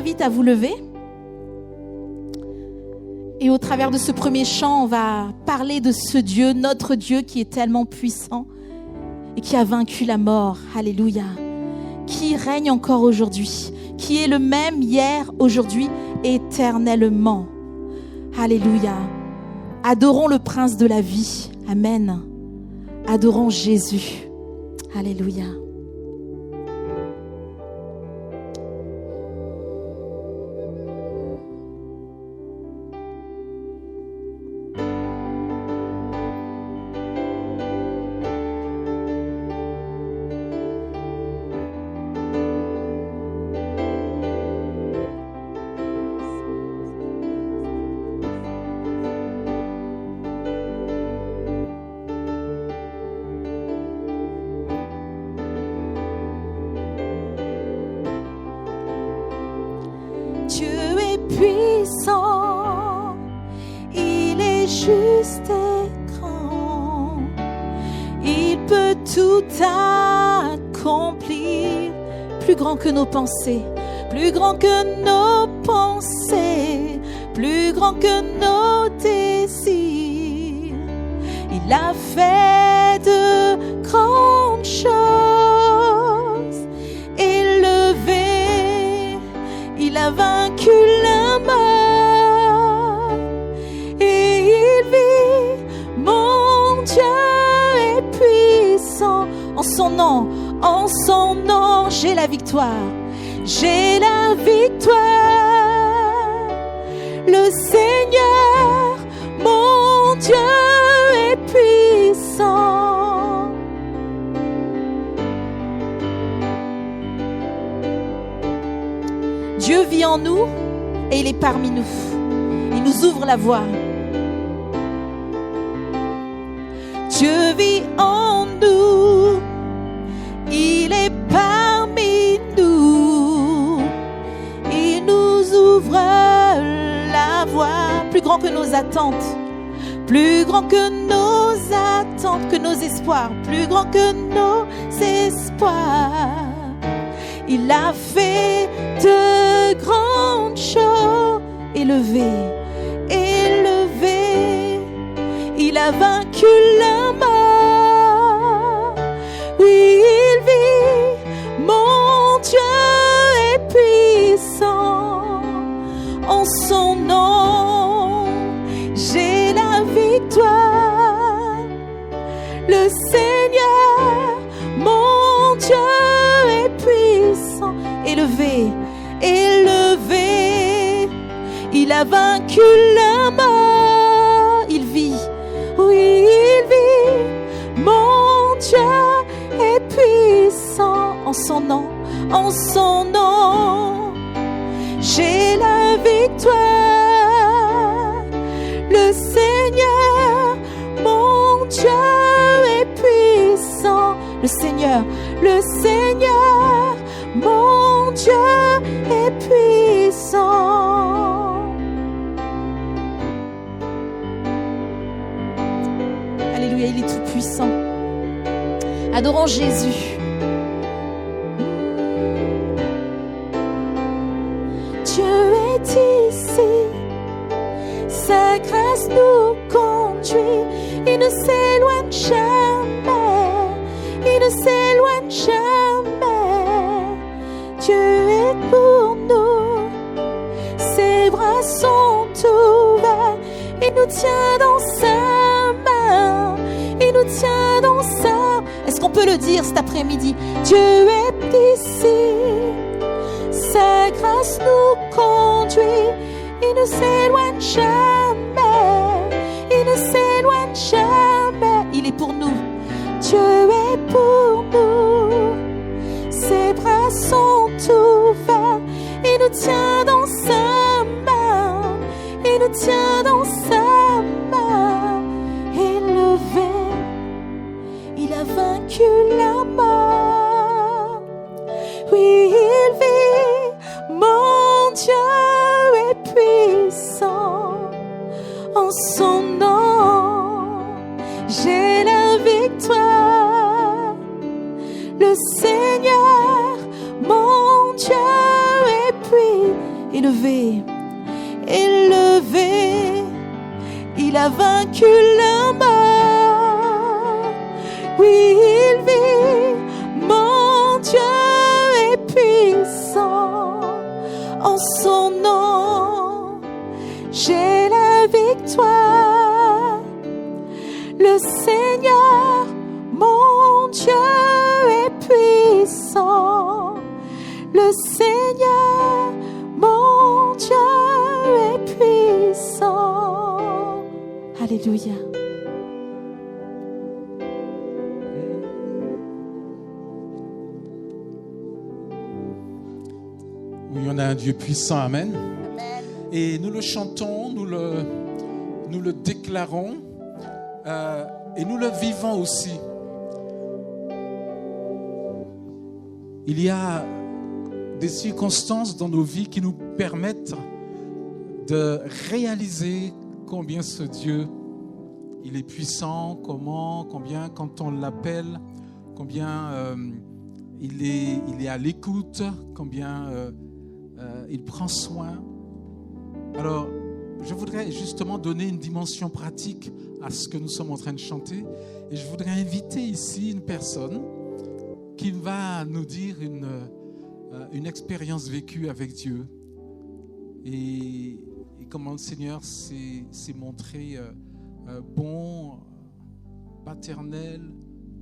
invite à vous lever. Et au travers de ce premier chant, on va parler de ce Dieu, notre Dieu qui est tellement puissant et qui a vaincu la mort. Alléluia. Qui règne encore aujourd'hui, qui est le même hier, aujourd'hui, éternellement. Alléluia. Adorons le Prince de la vie. Amen. Adorons Jésus. Alléluia. Puissant, il est juste et grand, il peut tout accomplir, plus grand que nos pensées, plus grand que nos pensées, plus grand que nos désirs. Il a fait de grandes choses, élevé, il a vaincu la mort et il vit. Mon Dieu est puissant. En son nom, j'ai la victoire. J'ai la victoire. Le Seigneur, mon Dieu est puissant. Dieu vit en nous et il est parmi nous. Il nous ouvre la voie. Dieu vit en nous. Il est parmi nous. Il nous ouvre la voie. Plus grand que nos attentes. Plus grand que nos attentes, que nos espoirs. Plus grand que nos espoirs. Il a fait de grandes choses. Élevé, élevé, il a vaincu la mort. Oui, il vit, mon Dieu est puissant. En son nom, j'ai la victoire. Le Seigneur, mon Dieu est puissant. Élevé, élevé, il a vaincu la mort. Il vit, oui, il vit. Mon Dieu est puissant. En son nom, j'ai la victoire. Le Seigneur, mon Dieu est puissant. Le Seigneur, mon Dieu est puissant. Alléluia, il est tout puissant. Adorons Jésus. Dieu est ici. Sa grâce nous conduit. Il ne s'éloigne jamais. Il ne s'éloigne jamais. Dieu est pour nous. Ses bras sont ouverts. Il nous tient dans sa main. Il nous tient dans sa... Est-ce qu'on peut le dire cet après-midi? Dieu est ici. Sa grâce nous conduit. Il ne s'éloigne jamais. Il ne s'éloigne jamais. Il est pour nous. Dieu est pour nous. Ses bras sont ouverts. Il nous tient dans sa main. Il nous tient dans sa main. Élevé, il a vaincu la mort. Oui, il vit. Mon Dieu est puissant. En son nom, j'ai la victoire. Le Seigneur, mon Dieu est puissant. élevé, élevé, il a vaincu la mort. Oui, il vit, mon Dieu est puissant. En son nom, j'ai la victoire. Le Seigneur, mon Dieu est puissant. Le Seigneur, mon Dieu est puissant. Alléluia. Oui, on a un Dieu puissant, amen. Et nous le chantons, nous le déclarons et nous le vivons aussi. Il y a des circonstances dans nos vies qui nous permettent de réaliser combien ce Dieu, il est puissant, combien quand on l'appelle, combien il est à l'écoute, combien il prend soin. Alors, je voudrais justement donner une dimension pratique à ce que nous sommes en train de chanter. Et je voudrais inviter ici une personne qui va nous dire une expérience vécue avec Dieu. Et comment le Seigneur s'est montré bon, paternel,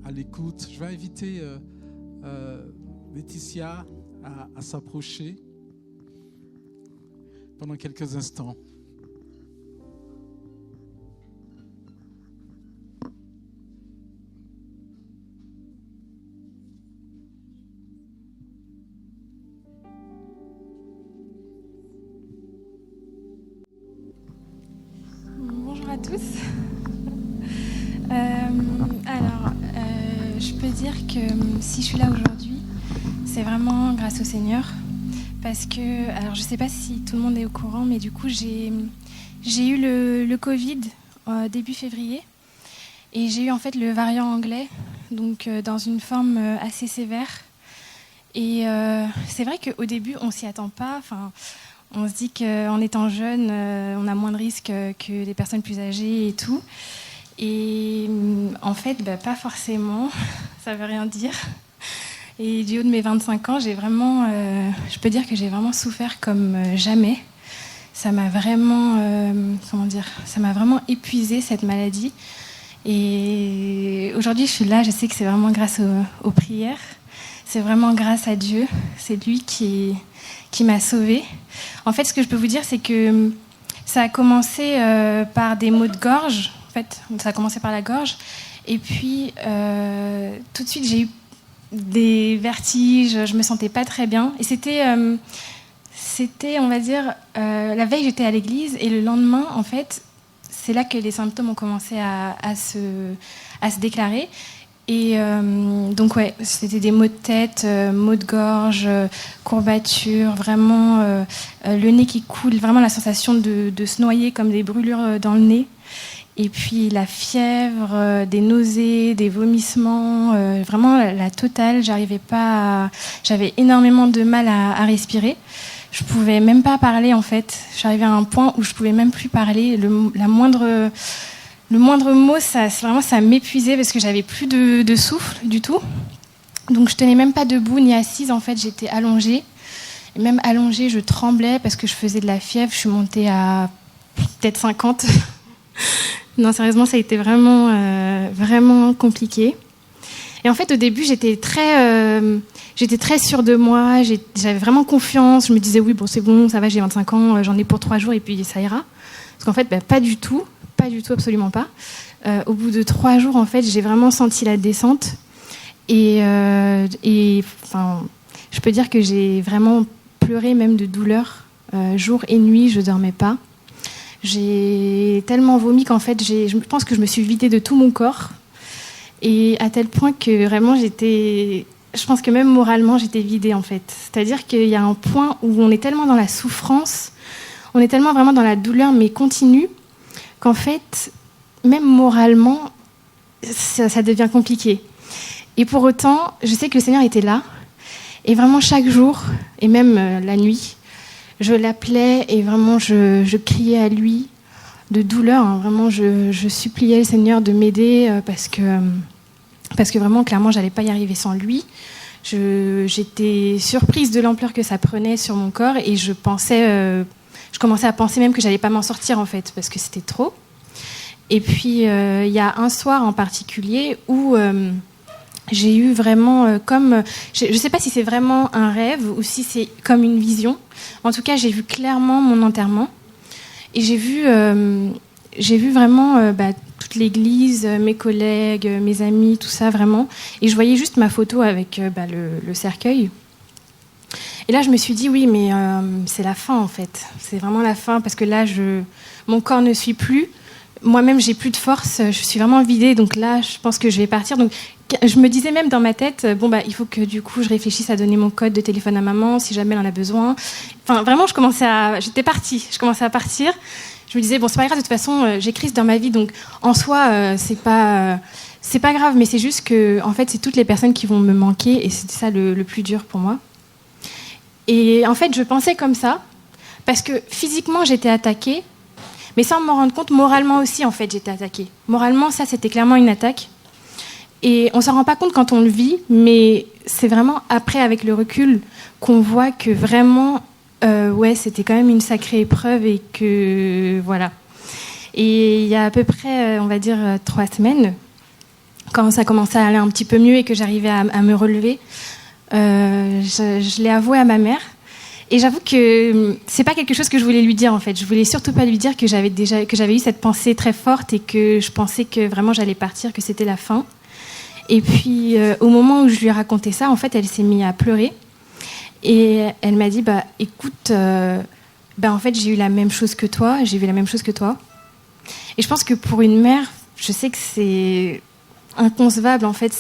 à l'écoute. Je vais inviter Laetitia à s'approcher pendant quelques instants. Bonjour à tous. Je peux dire que si je suis là aujourd'hui, c'est vraiment grâce au Seigneur. Parce que, alors je ne sais pas si tout le monde est au courant, mais du coup j'ai eu le Covid début février. Et j'ai eu en fait le variant anglais, donc dans une forme assez sévère. Et c'est vrai qu'au début on ne s'y attend pas. Enfin, on se dit qu'en étant jeune, on a moins de risques que les personnes plus âgées et tout. Et en fait, pas forcément, ça ne veut rien dire. Et du haut de mes 25 ans, je peux dire que j'ai vraiment souffert comme jamais. Ça m'a vraiment, ça m'a vraiment épuisée cette maladie. Et aujourd'hui, je suis là, je sais que c'est vraiment grâce aux prières. C'est vraiment grâce à Dieu. C'est lui qui m'a sauvée. En fait, ce que je peux vous dire, c'est que ça a commencé par des maux de gorge. En fait, ça a commencé par la gorge. Et puis, tout de suite, j'ai eu des vertiges. Je me sentais pas très bien. Et c'était, on va dire, la veille, j'étais à l'église. Et le lendemain, en fait, c'est là que les symptômes ont commencé à se déclarer. Et donc, ouais, c'était des maux de tête, maux de gorge, courbatures, vraiment le nez qui coule, vraiment la sensation de se noyer comme des brûlures dans le nez. Et puis la fièvre, des nausées, des vomissements, vraiment la totale. J'avais énormément de mal à respirer. Je pouvais même pas parler en fait. J'arrivais à un point où je pouvais même plus parler. Le moindre mot, ça m'épuisait parce que j'avais plus de souffle du tout. Donc je tenais même pas debout ni assise. En fait, j'étais allongée. Et même allongée, je tremblais parce que je faisais de la fièvre. Je suis montée à peut-être 50. Non, sérieusement, ça a été vraiment, vraiment compliqué. Et en fait, au début, j'étais très sûre de moi. J'avais vraiment confiance. Je me disais, oui, bon, c'est bon, ça va, j'ai 25 ans, j'en ai pour 3 jours et puis ça ira. Parce qu'en fait, pas du tout, absolument pas. Au bout de 3 jours, en fait, j'ai vraiment senti la descente. Et enfin, je peux dire que j'ai vraiment pleuré, même de douleur. Jour et nuit, je dormais pas. J'ai tellement vomi qu'en fait, je pense que je me suis vidée de tout mon corps. Et à tel point que vraiment, je pense que même moralement, j'étais vidée en fait. C'est-à-dire qu'il y a un point où on est tellement dans la souffrance, on est tellement vraiment dans la douleur, mais continue, qu'en fait, même moralement, ça devient compliqué. Et pour autant, je sais que le Seigneur était là. Et vraiment, chaque jour, et même la nuit, je l'appelais et vraiment je criais à lui de douleur. Hein. Vraiment, je suppliais le Seigneur de m'aider parce que vraiment, clairement, j'allais pas y arriver sans lui. J'étais surprise de l'ampleur que ça prenait sur mon corps et je commençais à penser même que j'allais pas m'en sortir en fait parce que c'était trop. Et puis il y a un soir en particulier où j'ai eu vraiment je sais pas si c'est vraiment un rêve ou si c'est comme une vision. En tout cas, j'ai vu clairement mon enterrement et j'ai vu vraiment toute l'église, mes collègues, mes amis, tout ça vraiment. Et je voyais juste ma photo avec le cercueil. Et là, je me suis dit, oui, mais c'est la fin, en fait. C'est vraiment la fin, parce que là, mon corps ne suit plus. Moi-même, j'ai plus de force. Je suis vraiment vidée. Donc là, je pense que je vais partir. Donc, je me disais même dans ma tête, il faut que, du coup, je réfléchisse à donner mon code de téléphone à maman, si jamais elle en a besoin. Enfin, vraiment, j'étais partie. Je commençais à partir. Je me disais, c'est pas grave, de toute façon, j'ai Christ dans ma vie, donc en soi, c'est pas grave, mais c'est juste que, en fait, c'est toutes les personnes qui vont me manquer, et c'était ça le plus dur pour moi. Et en fait, je pensais comme ça, parce que physiquement, j'étais attaquée, mais sans m'en rendre compte, moralement aussi, en fait, j'étais attaquée. Moralement, ça, c'était clairement une attaque. Et on s'en rend pas compte quand on le vit, mais c'est vraiment après, avec le recul, qu'on voit que vraiment... c'était quand même une sacrée épreuve et que voilà. Et il y a à peu près, on va dire, 3 semaines, quand ça commençait à aller un petit peu mieux et que j'arrivais à me relever, je l'ai avoué à ma mère. Et j'avoue que c'est pas quelque chose que je voulais lui dire en fait. Je voulais surtout pas lui dire que j'avais eu cette pensée très forte et que je pensais que vraiment j'allais partir, que c'était la fin. Et puis au moment où je lui ai raconté ça, en fait, elle s'est mise à pleurer. Et elle m'a dit, écoute, en fait, j'ai eu la même chose que toi, j'ai vu la même chose que toi. Et je pense que pour une mère, je sais que c'est inconcevable, en fait,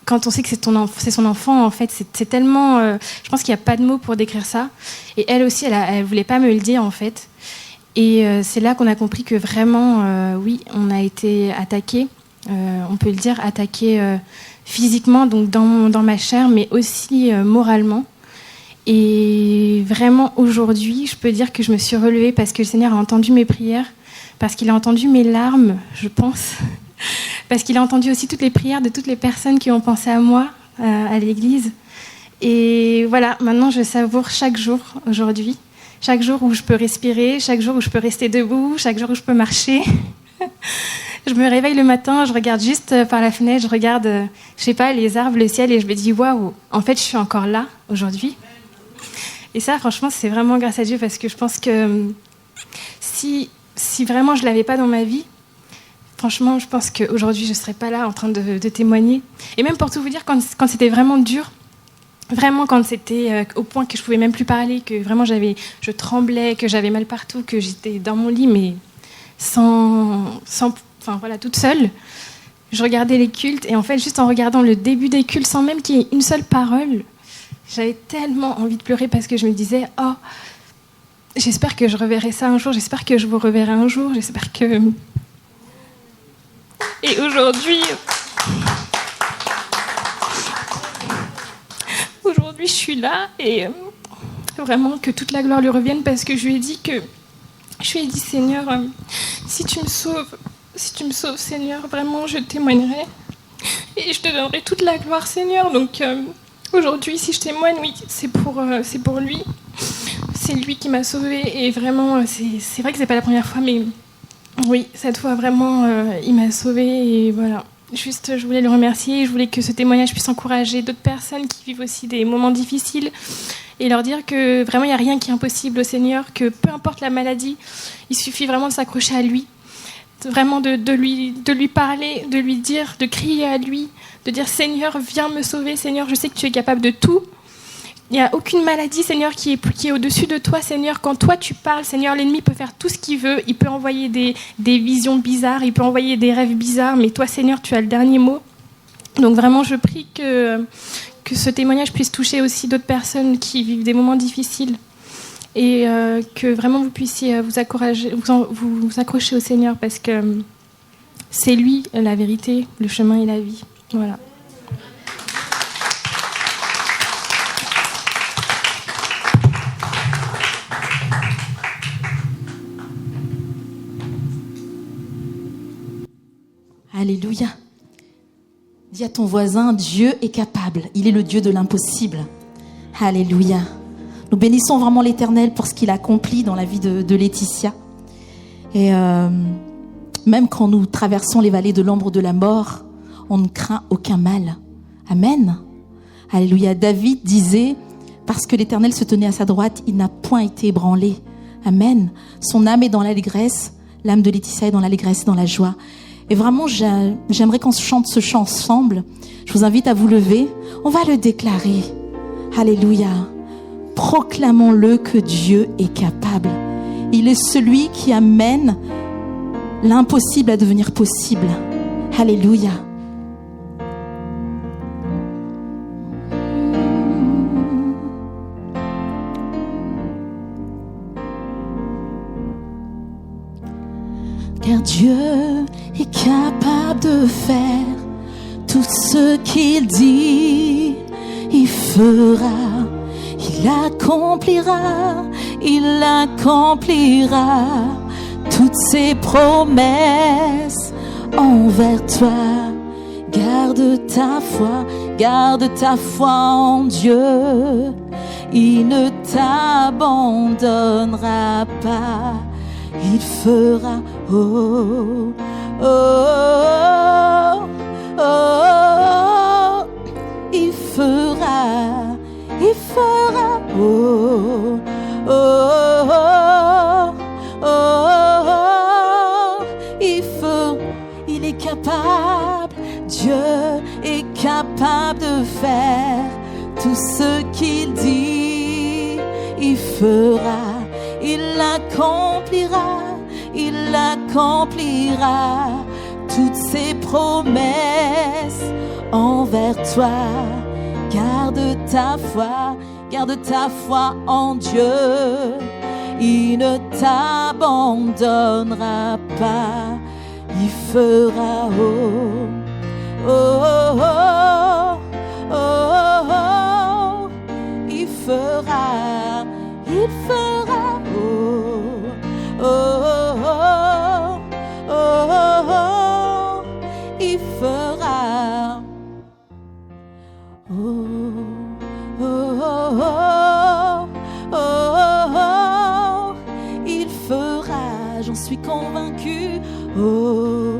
quand on sait que c'est son enfant, en fait, c'est tellement... je pense qu'il n'y a pas de mots pour décrire ça. Et elle aussi, elle voulait pas me le dire, en fait. Et c'est là qu'on a compris que vraiment, oui, on a été attaqués, on peut le dire, attaqués... physiquement, donc dans ma chair, mais aussi moralement. Et vraiment, aujourd'hui, je peux dire que je me suis relevée parce que le Seigneur a entendu mes prières, parce qu'il a entendu mes larmes, je pense, parce qu'il a entendu aussi toutes les prières de toutes les personnes qui ont pensé à moi, à l'église. Et voilà, maintenant, je savoure chaque jour, aujourd'hui, chaque jour où je peux respirer, chaque jour où je peux rester debout, chaque jour où je peux marcher. Je me réveille le matin, je regarde juste par la fenêtre, je regarde, je sais pas, les arbres, le ciel, et je me dis, waouh, en fait, je suis encore là, aujourd'hui. Et ça, franchement, c'est vraiment grâce à Dieu, parce que je pense que si vraiment je l'avais pas dans ma vie, franchement, je pense qu'aujourd'hui, je serais pas là en train de témoigner. Et même pour tout vous dire, quand c'était vraiment dur, vraiment quand c'était au point que je pouvais même plus parler, que vraiment je tremblais, que j'avais mal partout, que j'étais dans mon lit, mais toute seule, je regardais les cultes et en fait, juste en regardant le début des cultes, sans même qu'il y ait une seule parole, j'avais tellement envie de pleurer parce que je me disais, oh, j'espère que je reverrai ça un jour, j'espère que je vous reverrai un jour, j'espère que... Et aujourd'hui, je suis là et vraiment que toute la gloire lui revienne parce que je lui ai dit, Seigneur, si tu me sauves, Seigneur, vraiment, je témoignerai et je te donnerai toute la gloire, Seigneur. Donc aujourd'hui, si je témoigne, oui, c'est pour lui. C'est lui qui m'a sauvée et vraiment, c'est vrai que c'est pas la première fois, mais oui, cette fois vraiment, il m'a sauvée et voilà. Juste, je voulais le remercier. Je voulais que ce témoignage puisse encourager d'autres personnes qui vivent aussi des moments difficiles et leur dire que vraiment, il n'y a rien qui est impossible au Seigneur, que peu importe la maladie, il suffit vraiment de s'accrocher à lui, vraiment de lui parler, de lui dire, de crier à lui, de dire « Seigneur, viens me sauver, Seigneur, je sais que tu es capable de tout ». Il n'y a aucune maladie, Seigneur, qui est au-dessus de toi, Seigneur. Quand toi, tu parles, Seigneur, l'ennemi peut faire tout ce qu'il veut. Il peut envoyer des visions bizarres, il peut envoyer des rêves bizarres, mais toi, Seigneur, tu as le dernier mot. Donc vraiment, je prie que ce témoignage puisse toucher aussi d'autres personnes qui vivent des moments difficiles et que vraiment vous puissiez vous accrocher au Seigneur parce que c'est lui la vérité, le chemin et la vie. Voilà. Alléluia. Dis à ton voisin, Dieu est capable. Il est le Dieu de l'impossible. Alléluia. Nous bénissons vraiment l'Éternel pour ce qu'il accomplit dans la vie de Laetitia. Et même quand nous traversons les vallées de l'ombre de la mort, on ne craint aucun mal. Amen. Alléluia. David disait, parce que l'Éternel se tenait à sa droite, il n'a point été ébranlé. Amen. Son âme est dans l'allégresse, l'âme de Laetitia est dans l'allégresse, dans la joie. Et vraiment, j'aimerais qu'on chante ce chant ensemble. Je vous invite à vous lever. On va le déclarer. Alléluia. Proclamons-le que Dieu est capable. Il est celui qui amène l'impossible à devenir possible. Alléluia. Car Dieu est capable de faire tout ce qu'il dit, il fera, il accomplira toutes ses promesses envers toi. Garde ta foi en Dieu, il ne t'abandonnera pas. Il fera, oh, oh, oh, oh, oh, il fera, oh, oh, oh, oh, oh, il est capable, Dieu est capable de faire tout ce qu'il dit, il fera. Il accomplira toutes ses promesses envers toi. Garde ta foi en Dieu. Il ne t'abandonnera pas. Il fera, oh, oh, oh, oh, oh, oh. Il fera, oh, oh, oh, oh, oh, oh, il fera, oh, oh, oh, oh, oh, oh, il fera, j'en suis convaincue, oh,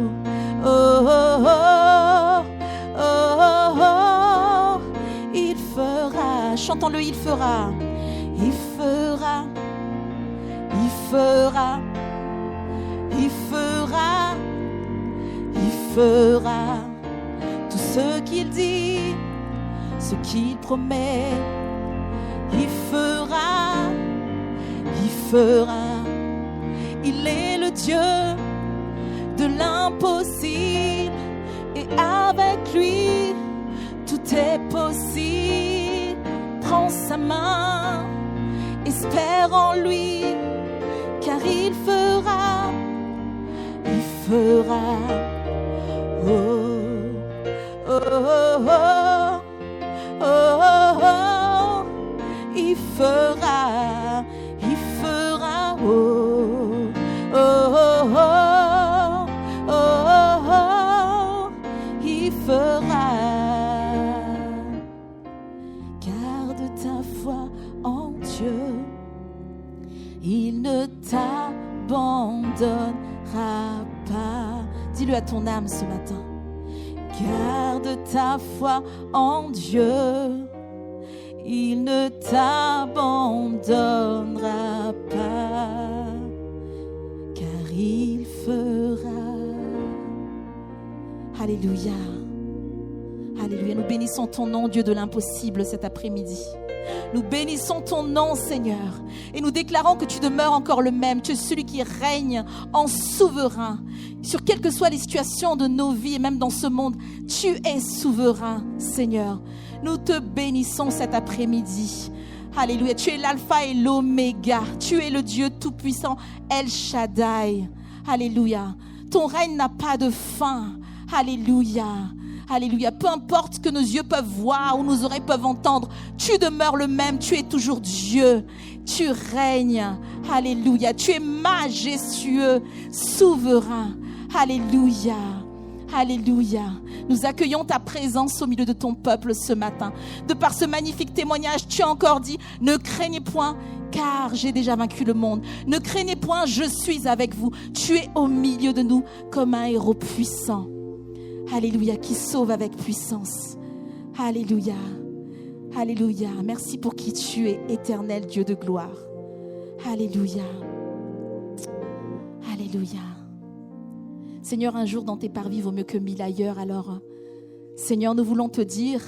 oh, oh, oh, oh, oh, il fera, chantons-le, il fera. Il fera, il fera, il fera, il fera tout ce qu'il dit, ce qu'il promet. Il fera, il fera. Il est le Dieu de l'impossible et avec lui tout est possible. Prends sa main. Espère en lui, car il fera, oh, oh, oh, oh, oh, oh, il fera, oh, oh, oh, oh, oh, oh, il fera. Garde ta foi en Dieu, il ne t'abandonnera pas. Dis-le à ton âme ce matin. Garde ta foi en Dieu, il ne t'abandonnera pas, car il fera. Alléluia. Alléluia. Nous bénissons ton nom, Dieu de l'impossible, cet après-midi. Nous bénissons ton nom, Seigneur, et nous déclarons que tu demeures encore le même. Tu es celui qui règne en souverain sur quelles que soient les situations de nos vies et même dans ce monde. Tu es souverain, Seigneur. Nous te bénissons cet après-midi. Alléluia. Tu es l'alpha et l'oméga. Tu es le Dieu tout-puissant, El Shaddai. Alléluia. Ton règne n'a pas de fin. Alléluia. Alléluia. Peu importe ce que nos yeux peuvent voir ou nos oreilles peuvent entendre, tu demeures le même. Tu es toujours Dieu. Tu règnes. Alléluia. Tu es majestueux, souverain. Alléluia. Alléluia. Nous accueillons ta présence au milieu de ton peuple ce matin. De par ce magnifique témoignage, tu as encore dit, ne craignez point, car j'ai déjà vaincu le monde. Ne craignez point, je suis avec vous. Tu es au milieu de nous comme un héros puissant. Alléluia, qui sauve avec puissance. Alléluia. Alléluia. Merci pour qui tu es, éternel Dieu de gloire. Alléluia. Alléluia. Seigneur, un jour dans tes parvis vaut mieux que 1000 ailleurs. Alors, Seigneur, nous voulons te dire,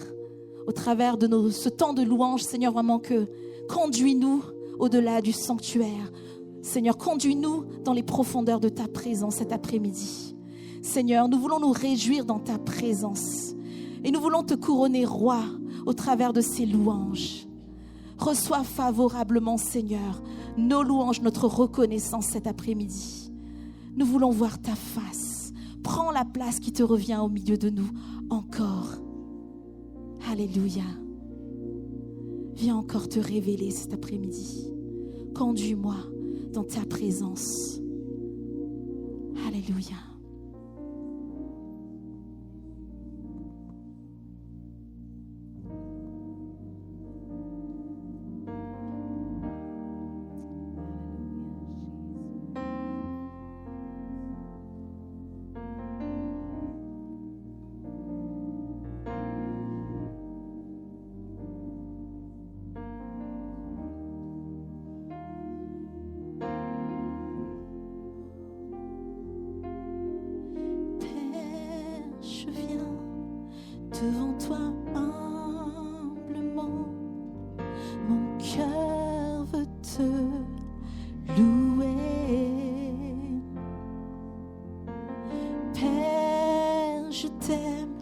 au travers de ce temps de louange, Seigneur, vraiment que conduis-nous au-delà du sanctuaire. Seigneur, conduis-nous dans les profondeurs de ta présence cet après-midi. Seigneur, nous voulons nous réjouir dans ta présence. Et nous voulons te couronner roi au travers de ces louanges. Reçois favorablement, Seigneur, nos louanges, notre reconnaissance cet après-midi. Nous voulons voir ta face. Prends la place qui te revient au milieu de nous encore. Alléluia. Viens encore te révéler cet après-midi. Conduis-moi dans ta présence. Alléluia. Devant toi humblement, mon cœur veut te louer. Père, je t'aime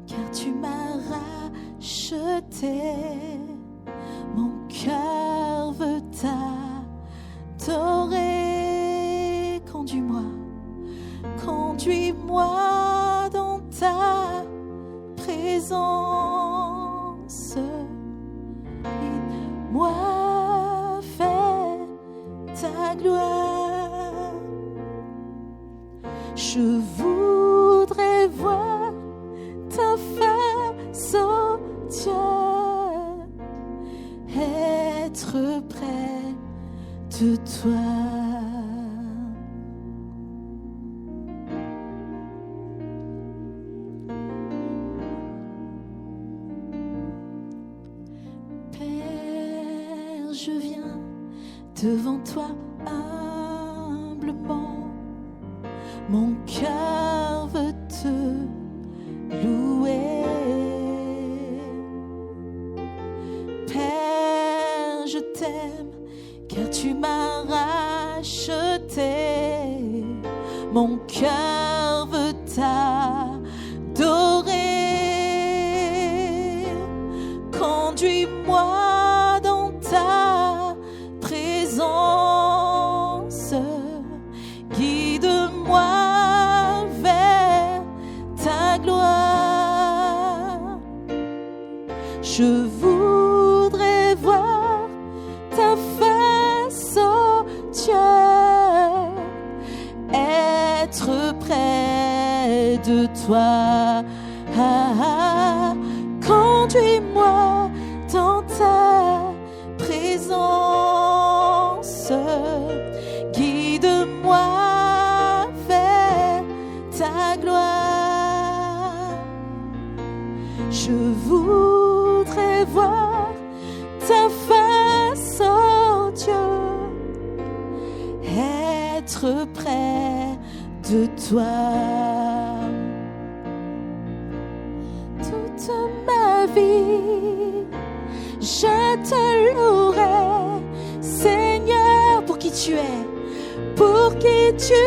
car tu m'as racheté. Mon cœur veut t'adorer. Conduis-moi, conduis-moi dans ta présence. Moi, fais ta gloire. Je voudrais voir ta face, oh Dieu, être près de toi. Je viens devant toi humblement, mon cœur veut te louer. Père, je t'aime car tu m'as racheté. Mon cœur veut t'adorer. Conduis-moi ta présence, guide-moi vers ta gloire. Je voudrais voir ta face, oh Dieu, être près de toi. Conduis-moi dans ta présence, guide-moi vers ta gloire. Je voudrais voir ta face, oh Dieu, être près de toi. Toute ma vie, je te louerai, Seigneur, pour qui tu es, pour qui tu es.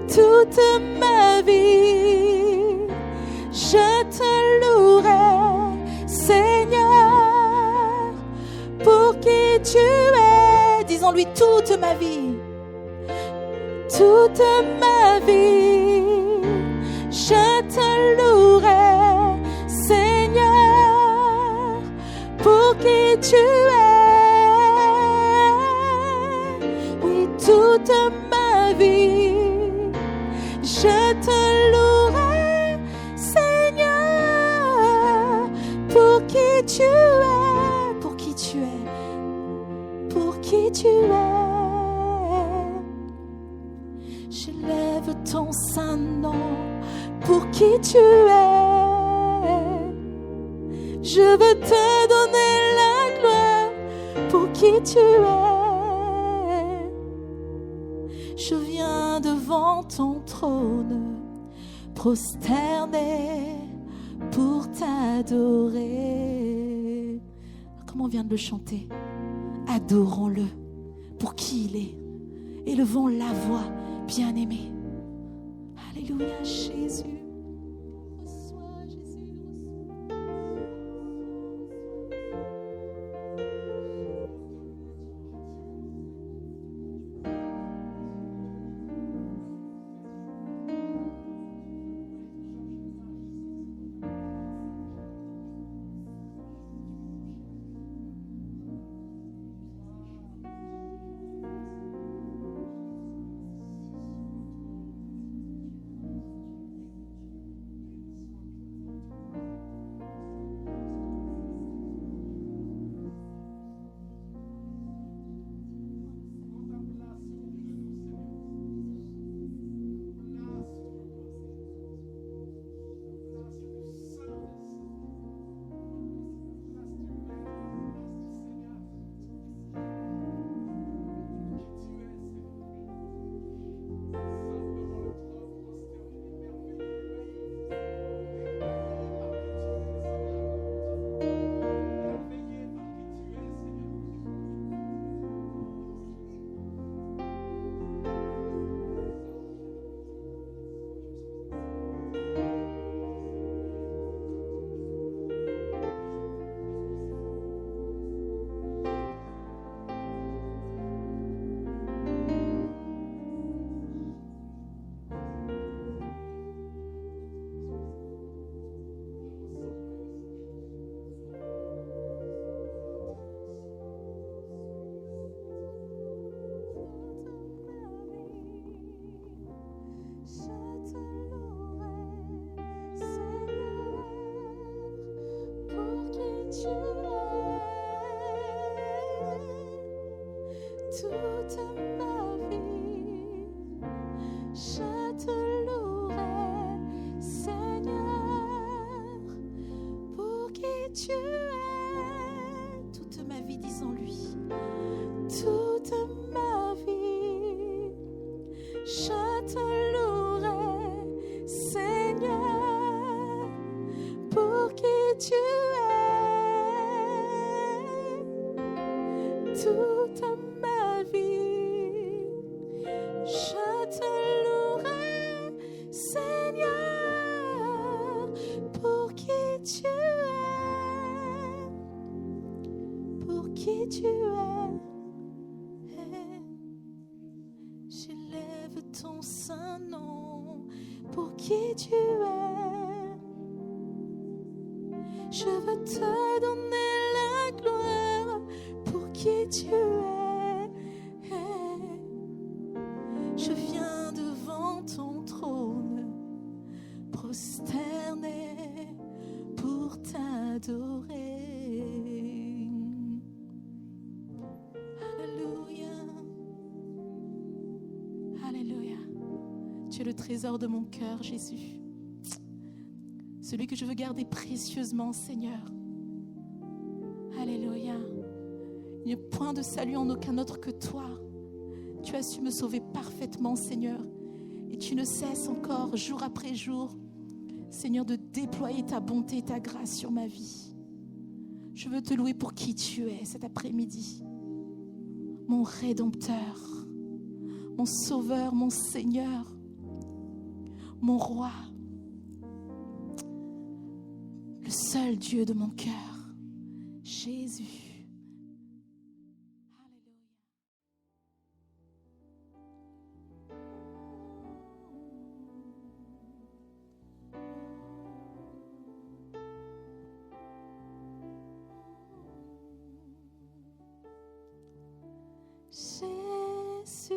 Toute ma vie, je te louerai, Seigneur, pour qui tu es. Disons-lui toute ma vie, toute ma vie, je te louerai, Seigneur, pour qui tu es. Oui, toute ma vie, Je te louerai, Seigneur, pour qui tu es, pour qui tu es, pour qui tu es. Je lève ton saint nom, pour qui tu es. Je veux te donner la gloire, pour qui tu es. Je viens devant ton trône, prosterné pour t'adorer. Comme on vient de le chanter, adorons-le pour qui il est. Élevons la voix, bien-aimé. Alléluia, Jésus. Reçois, Jésus. Toute ma vie, je te louerai, Seigneur, pour qui tu es. Toute ma vie, disons-lui. Toute ma vie, je te louerai, Seigneur, pour qui tu es. Toute ma vie, je te louerai, Seigneur, pour qui tu es, pour qui tu es. J'élève ton saint nom, pour qui tu es. Je veux te donner la gloire, pour qui tu es. Je viens devant ton trône, prosterné pour t'adorer. Alléluia. Alléluia. Tu es le trésor de mon cœur, Jésus. Celui que je veux garder précieusement, Seigneur. Alléluia. Il n'y a point de salut en aucun autre que toi. Tu as su me sauver parfaitement, Seigneur. Et tu ne cesses encore, jour après jour, Seigneur, de déployer ta bonté et ta grâce sur ma vie. Je veux te louer pour qui tu es cet après-midi. Mon Rédempteur, mon Sauveur, mon Seigneur, mon Roi, le seul Dieu de mon cœur, Jésus. Jésus,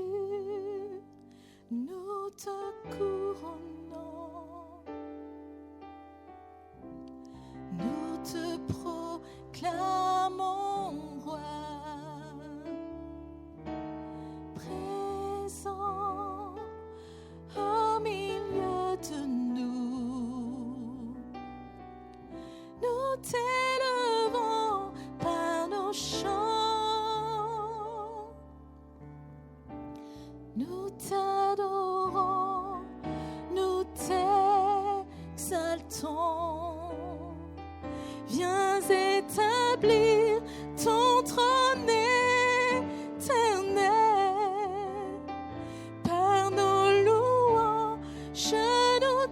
nous te courons couronnons. Nous te proclamons roi, présent au milieu de nous. Nous t'élevons par nos chants. Nous t'adorons, nous t'exaltons. Viens établir ton trône éternel. Par nos louanges, nous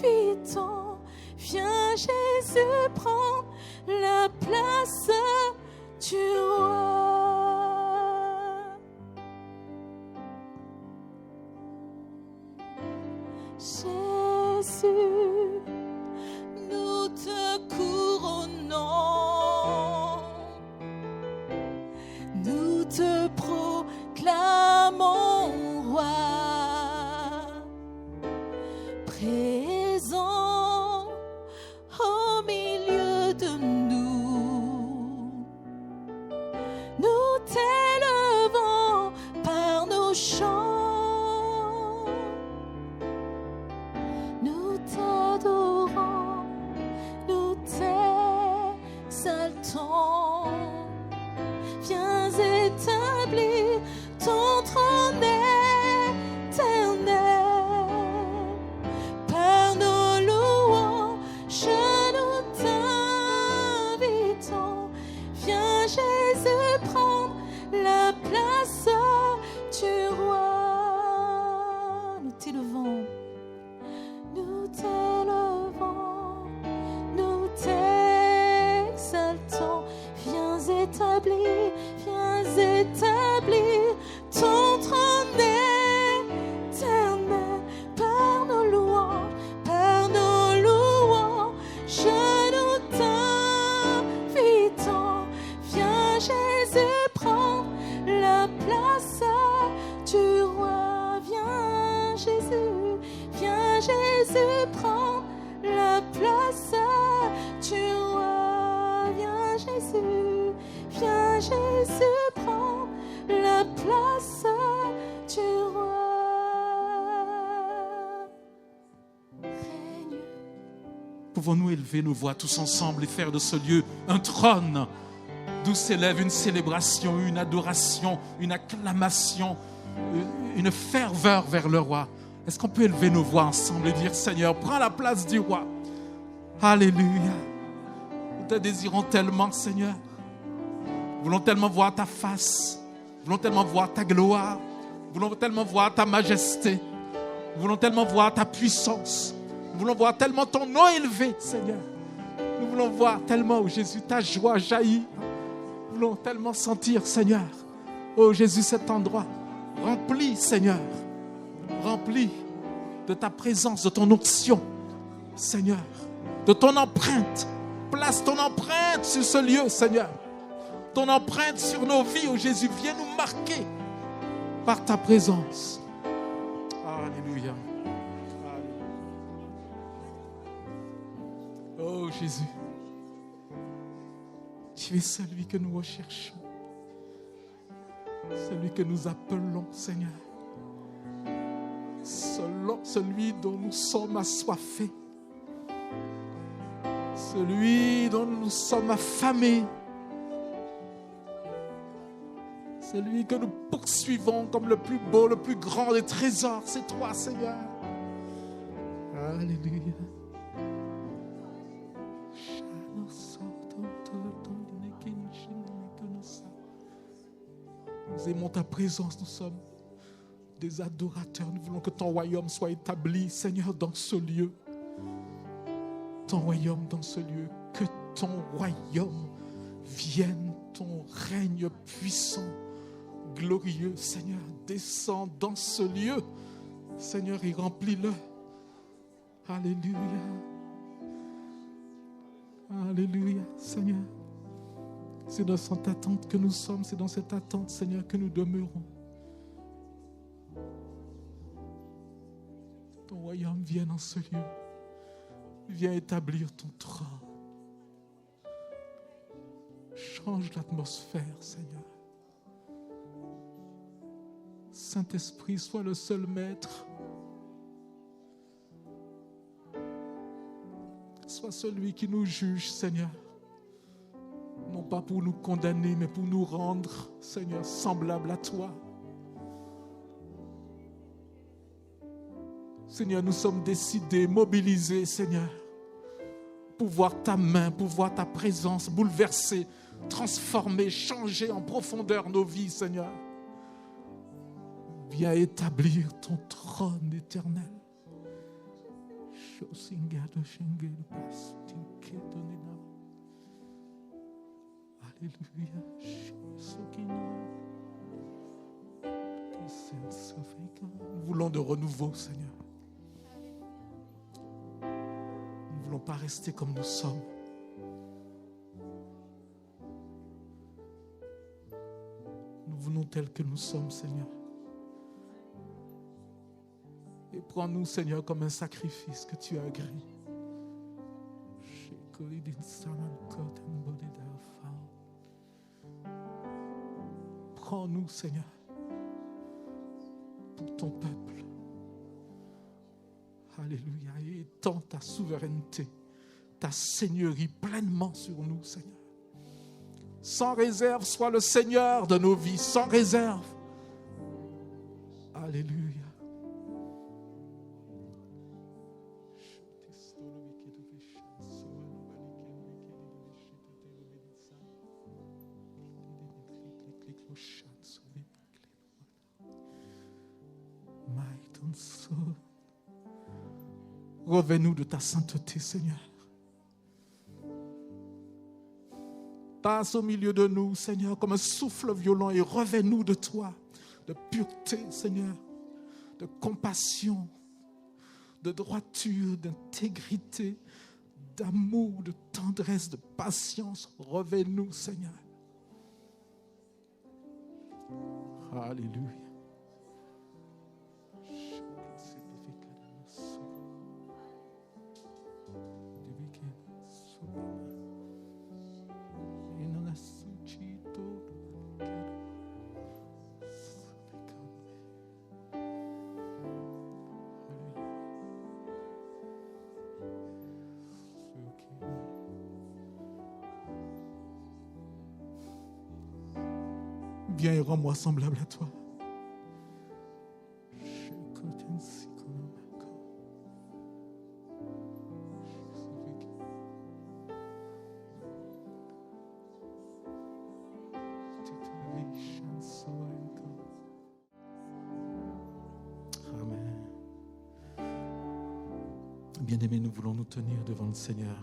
t'invitons. Viens Jésus prendre la place du roi. Jésus, nous te couronnons. Nous te proclamons roi, présent au milieu de nous. Nous t'élevons par nos chants. Nous t'adorons, nous t'exaltons. Viens établir ton trône éternel. Par nos louanges, nous t'invitons. Viens Jésus prendre la place du roi. Nous t'élevons. Nous t'élevons, nous t'exaltons. Viens établir ton trône éternel. Par nos louanges, nous t'invitons. Viens Jésus prendre la place du roi. Viens Jésus prendre la place du roi. Viens Jésus prendre la place du roi. Règne. Pouvons-nous élever nos voix tous ensemble et faire de ce lieu un trône d'où s'élève une célébration, une adoration, une acclamation, une ferveur vers le roi? Est-ce qu'on peut élever nos voix ensemble et dire: Seigneur, prends la place du roi. Alléluia. Nous te désirons tellement, Seigneur. Nous voulons tellement voir ta face. Nous voulons tellement voir ta gloire. Nous voulons tellement voir ta majesté. Nous voulons tellement voir ta puissance. Nous voulons voir tellement ton nom élevé, Seigneur. Nous voulons voir tellement, oh Jésus, ta joie jaillit. Nous voulons tellement sentir, Seigneur, oh Jésus, cet endroit rempli, Seigneur, rempli de ta présence, de ton onction, Seigneur, de ton empreinte. Place ton empreinte sur ce lieu, Seigneur. Ton empreinte sur nos vies, oh Jésus, viens nous marquer par ta présence. Alléluia. Oh Jésus, tu es celui que nous recherchons, celui que nous appelons, Seigneur, celui dont nous sommes assoiffés, celui dont nous sommes affamés, celui que nous poursuivons comme le plus beau, le plus grand des trésors. C'est toi, Seigneur. Alléluia. Nous aimons ta présence, nous sommes des adorateurs. Nous voulons que ton royaume soit établi, Seigneur, dans ce lieu. Ton royaume dans ce lieu. Que ton royaume vienne, ton règne puissant, glorieux, Seigneur, descend dans ce lieu. Seigneur, et remplis-le. Alléluia. Alléluia, Seigneur. C'est dans cette attente que nous sommes, c'est dans cette attente, Seigneur, que nous demeurons. ton royaume vienne en ce lieu. Viens établir ton trône. Change l'atmosphère, Seigneur. Saint-Esprit, sois le seul maître. Sois celui qui nous juge, Seigneur. Non pas pour nous condamner, mais pour nous rendre, Seigneur, semblables à toi. Seigneur, nous sommes décidés, mobilisés, Seigneur, pour voir ta main, pour voir ta présence bouleverser, transformer, changer en profondeur nos vies, Seigneur. Viens établir ton trône éternel. Alléluia. Nous voulons de renouveau, Seigneur. Nous ne voulons pas rester comme nous sommes. Nous voulons tels que nous sommes, Seigneur. Et prends-nous, Seigneur, comme un sacrifice que tu as agréé. Prends-nous, Seigneur, pour ton peuple. Alléluia. Et étends ta souveraineté, ta seigneurie pleinement sur nous, Seigneur. Sans réserve, sois le Seigneur de nos vies, sans réserve. Alléluia. Revêt-nous de ta sainteté, Seigneur. Passe au milieu de nous, Seigneur, comme un souffle violent et revêt-nous de toi, de pureté, Seigneur, de compassion, de droiture, d'intégrité, d'amour, de tendresse, de patience. Revêt-nous, Seigneur. Alléluia. Viens et rends-moi semblable à toi. Amen. Bien-aimés, nous voulons nous tenir devant le Seigneur.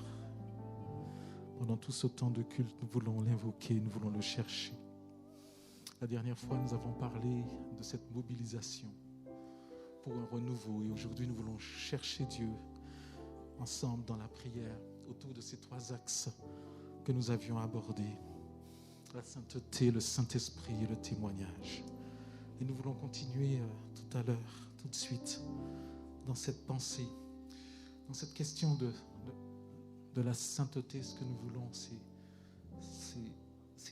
Pendant tout ce temps de culte, nous voulons l'invoquer, nous voulons le chercher. La dernière fois, nous avons parlé de cette mobilisation pour un renouveau. Et aujourd'hui, nous voulons chercher Dieu ensemble dans la prière autour de ces trois axes que nous avions abordés. La sainteté, le Saint-Esprit et le témoignage. Et nous voulons continuer tout à l'heure, tout de suite, dans cette pensée, dans cette question de la sainteté. Ce que nous voulons, c'est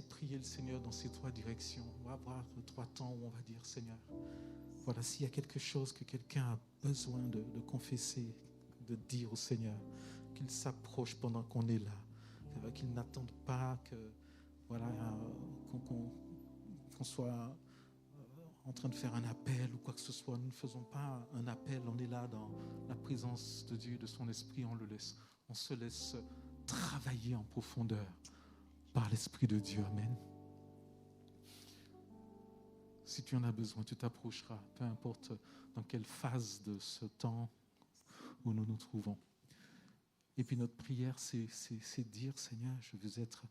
prier le Seigneur dans ces trois directions. On va avoir trois temps où on va dire, Seigneur, voilà, s'il y a quelque chose que quelqu'un a besoin de confesser, de dire au Seigneur, qu'il s'approche pendant qu'on est là, qu'il n'attende pas que, voilà, qu'on soit en train de faire un appel ou quoi que ce soit. Nous ne faisons pas un appel, on est là dans la présence de Dieu, de son esprit, on se laisse travailler en profondeur par l'Esprit de Dieu. Amen. Si tu en as besoin, tu t'approcheras, peu importe dans quelle phase de ce temps où nous nous trouvons. Et puis notre prière, c'est dire, Seigneur, je veux être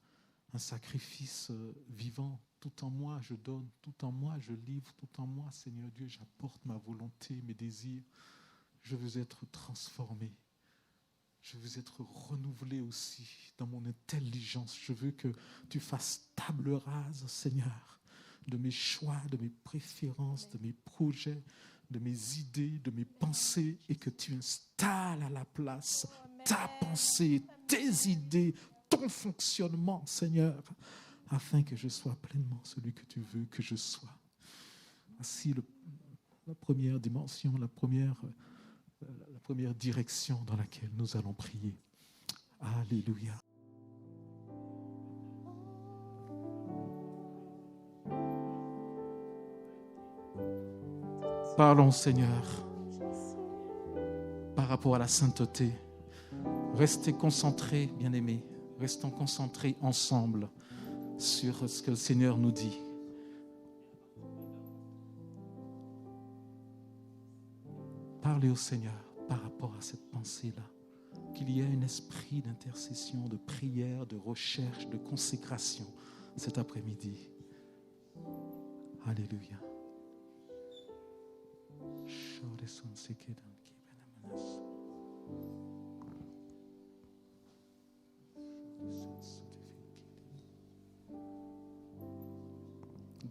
un sacrifice vivant. Tout en moi, je donne. Tout en moi, je livre. Tout en moi, Seigneur Dieu, j'apporte ma volonté, mes désirs. Je veux être transformé. Je veux être renouvelé aussi dans mon intelligence. Je veux que tu fasses table rase, Seigneur, de mes choix, de mes préférences, de mes projets, de mes idées, de mes pensées, et que tu installes à la place ta pensée, tes idées, ton fonctionnement, Seigneur, afin que je sois pleinement celui que tu veux que je sois. Voici la première dimension, la première direction dans laquelle nous allons prier. Alléluia. Parlons, Seigneur, par rapport à la sainteté. Restez concentrés, bien-aimés. Restons concentrés ensemble sur ce que le Seigneur nous dit. Parlez au Seigneur par rapport à cette pensée-là. Qu'il y ait un esprit d'intercession, de prière, de recherche, de consécration cet après-midi. Alléluia.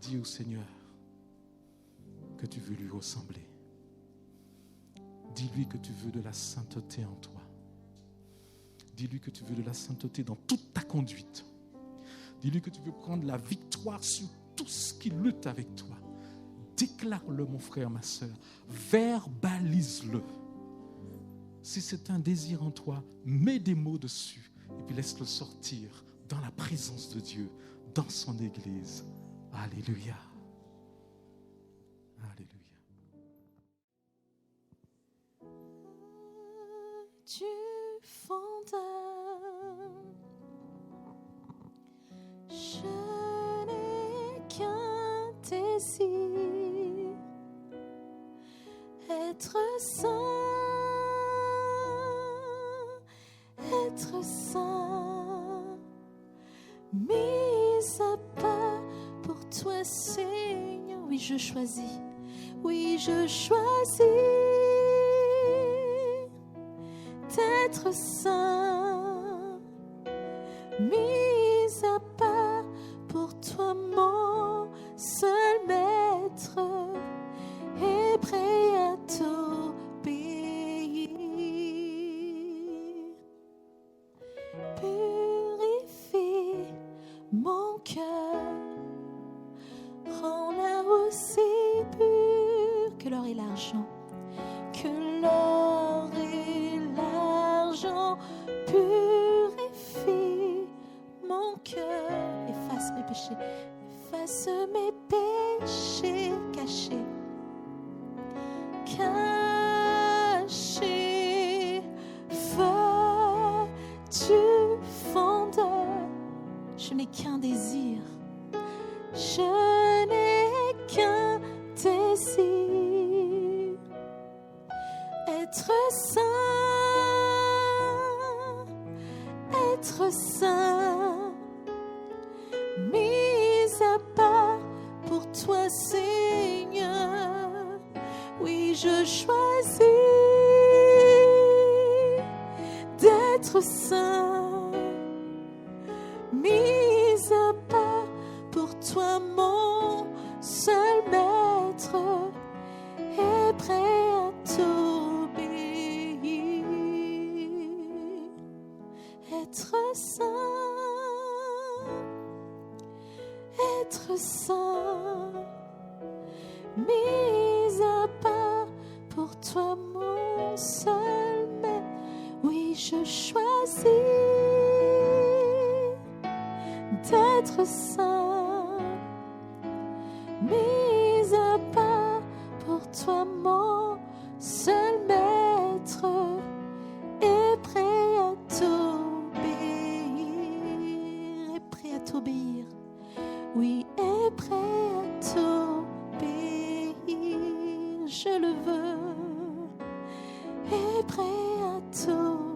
Dis au Seigneur que tu veux lui ressembler. Dis-lui que tu veux de la sainteté en toi. Dis-lui que tu veux de la sainteté dans toute ta conduite. Dis-lui que tu veux prendre la victoire sur tout ce qui lutte avec toi. Déclare-le, mon frère, ma soeur. Verbalise-le. Si c'est un désir en toi, mets des mots dessus et puis laisse-le sortir dans la présence de Dieu, dans son Église. Alléluia. Alléluia. Tu fonda, je n'ai qu'un désir, être saint, mis à part pour toi, Seigneur. Oui, je choisis, d'être saint, mis à part pour toi, mon seul maître, et prêt à t'obéir. Purifie mon cœur, rends-la aussi pure que l'or et l'argent, que l'or et l'argent. Purifie mon cœur, efface mes péchés cachés, feu du fondeur. Je n'ai qu'un désir, être saint, mis à part pour toi, Seigneur. Oui, je choisis d'être saint, mis à part pour toi, mon seul maître, et prêt à t'obéir. Être saint, mis à part pour toi, mon seul maître. Oui, je choisis d'être saint, mis à part pour toi, mon seul maître, et prêt à t'obéir, oui, et prêt à t'obéir, je le veux, et prêt à t'obéir.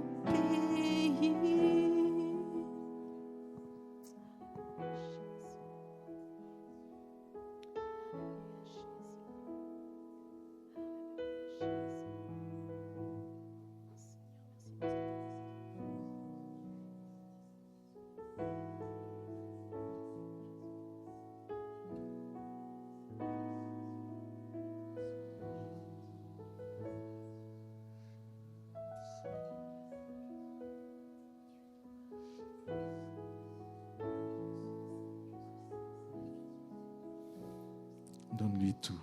Donne-lui tout.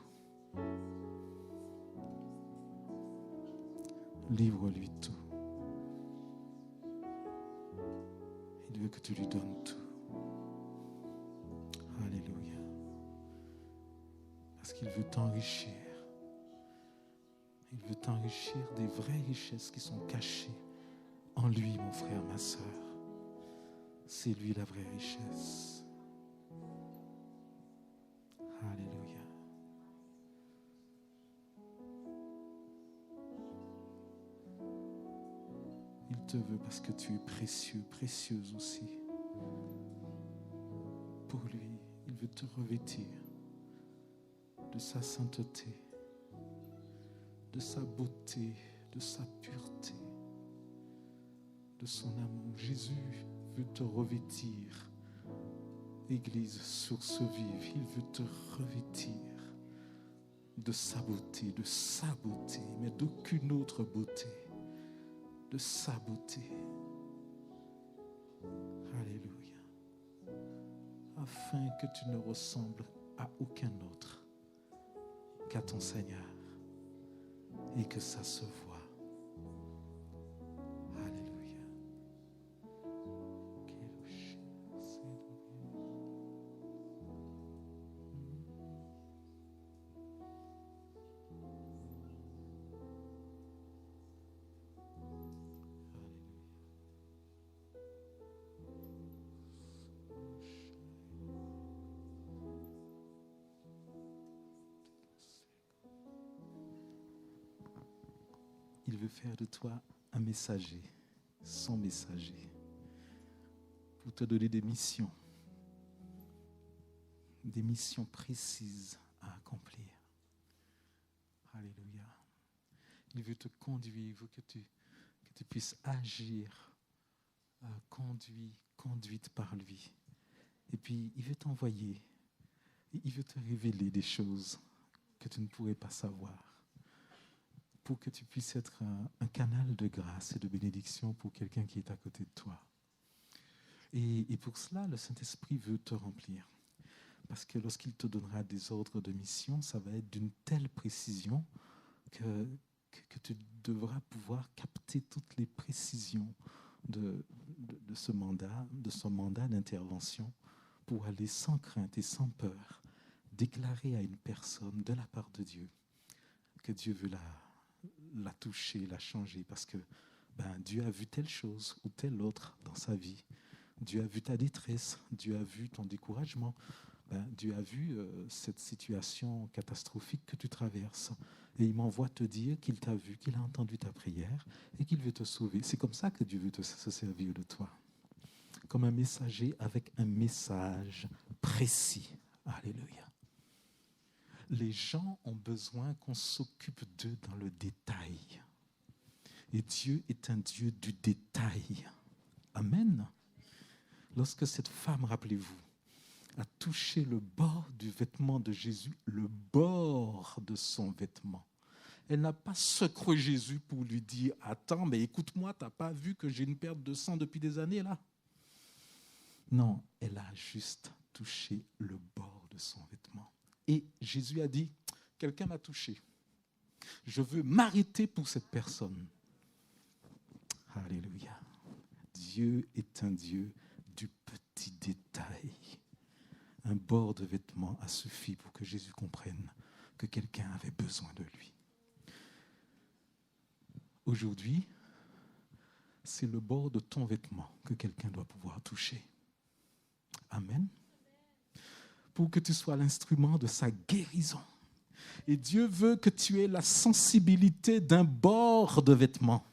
Livre-lui tout. Il veut que tu lui donnes tout. Alléluia. Parce qu'il veut t'enrichir. Il veut t'enrichir des vraies richesses qui sont cachées en lui, mon frère, ma sœur. C'est lui la vraie richesse. Alléluia. Il te veut parce que tu es précieux, précieuse aussi. Pour lui, il veut te revêtir de sa sainteté, de sa beauté, de sa pureté, de son amour. Jésus veut te revêtir. Église, source vive, il veut te revêtir de sa beauté, mais d'aucune autre beauté, de sa beauté. Alléluia. Afin que tu ne ressembles à aucun autre qu'à ton Seigneur et que ça se voit. Alléluia. Il veut faire de toi un messager, son messager, pour te donner des missions précises à accomplir. Alléluia. Il veut te conduire, il veut que tu puisses agir, conduite par lui. Et puis, il veut t'envoyer, il veut te révéler des choses que tu ne pourrais pas savoir, pour que tu puisses être un canal de grâce et de bénédiction pour quelqu'un qui est à côté de toi. Et pour cela, le Saint-Esprit veut te remplir. Parce que lorsqu'il te donnera des ordres de mission, ça va être d'une telle précision que tu devras pouvoir capter toutes les précisions de son mandat d'intervention, pour aller sans crainte et sans peur déclarer à une personne de la part de Dieu que Dieu veut la toucher, la changer, parce que Dieu a vu telle chose ou telle autre dans sa vie. Dieu a vu ta détresse, Dieu a vu ton découragement, Dieu a vu cette situation catastrophique que tu traverses. Et il m'envoie te dire qu'il t'a vu, qu'il a entendu ta prière et qu'il veut te sauver. C'est comme ça que Dieu veut se servir de toi. Comme un messager avec un message précis. Alléluia. Les gens ont besoin qu'on s'occupe d'eux dans le détail. Et Dieu est un Dieu du détail. Amen. Lorsque cette femme, rappelez-vous, a touché le bord du vêtement de Jésus, le bord de son vêtement, elle n'a pas secoué Jésus pour lui dire « Attends, mais écoute-moi, tu n'as pas vu que j'ai une perte de sang depuis des années là ?» Non, elle a juste touché le bord de son vêtement. Et Jésus a dit, quelqu'un m'a touché. Je veux m'arrêter pour cette personne. Alléluia. Dieu est un Dieu du petit détail. Un bord de vêtement a suffi pour que Jésus comprenne que quelqu'un avait besoin de lui. Aujourd'hui, c'est le bord de ton vêtement que quelqu'un doit pouvoir toucher. Amen. Pour que tu sois l'instrument de sa guérison. Et Dieu veut que tu aies la sensibilité d'un bord de vêtement.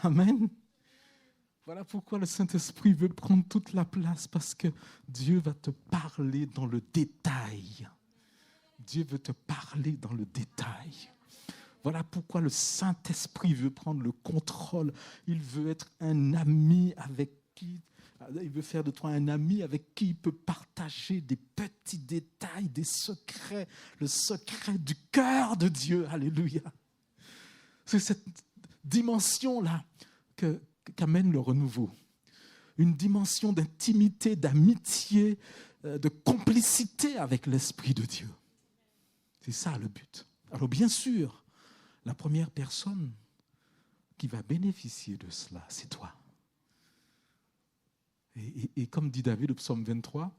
Amen. Voilà pourquoi le Saint-Esprit veut prendre toute la place, parce que Dieu va te parler dans le détail. Dieu veut te parler dans le détail. Voilà pourquoi le Saint-Esprit veut prendre le contrôle. Il veut être un ami avec qui... Il veut faire de toi un ami avec qui il peut partager des petits détails, des secrets, le secret du cœur de Dieu. Alléluia. C'est cette dimension-là qu'amène le renouveau. Une dimension d'intimité, d'amitié, de complicité avec l'Esprit de Dieu. C'est ça le but. Alors bien sûr, la première personne qui va bénéficier de cela, c'est toi. Et comme dit David au psaume 23,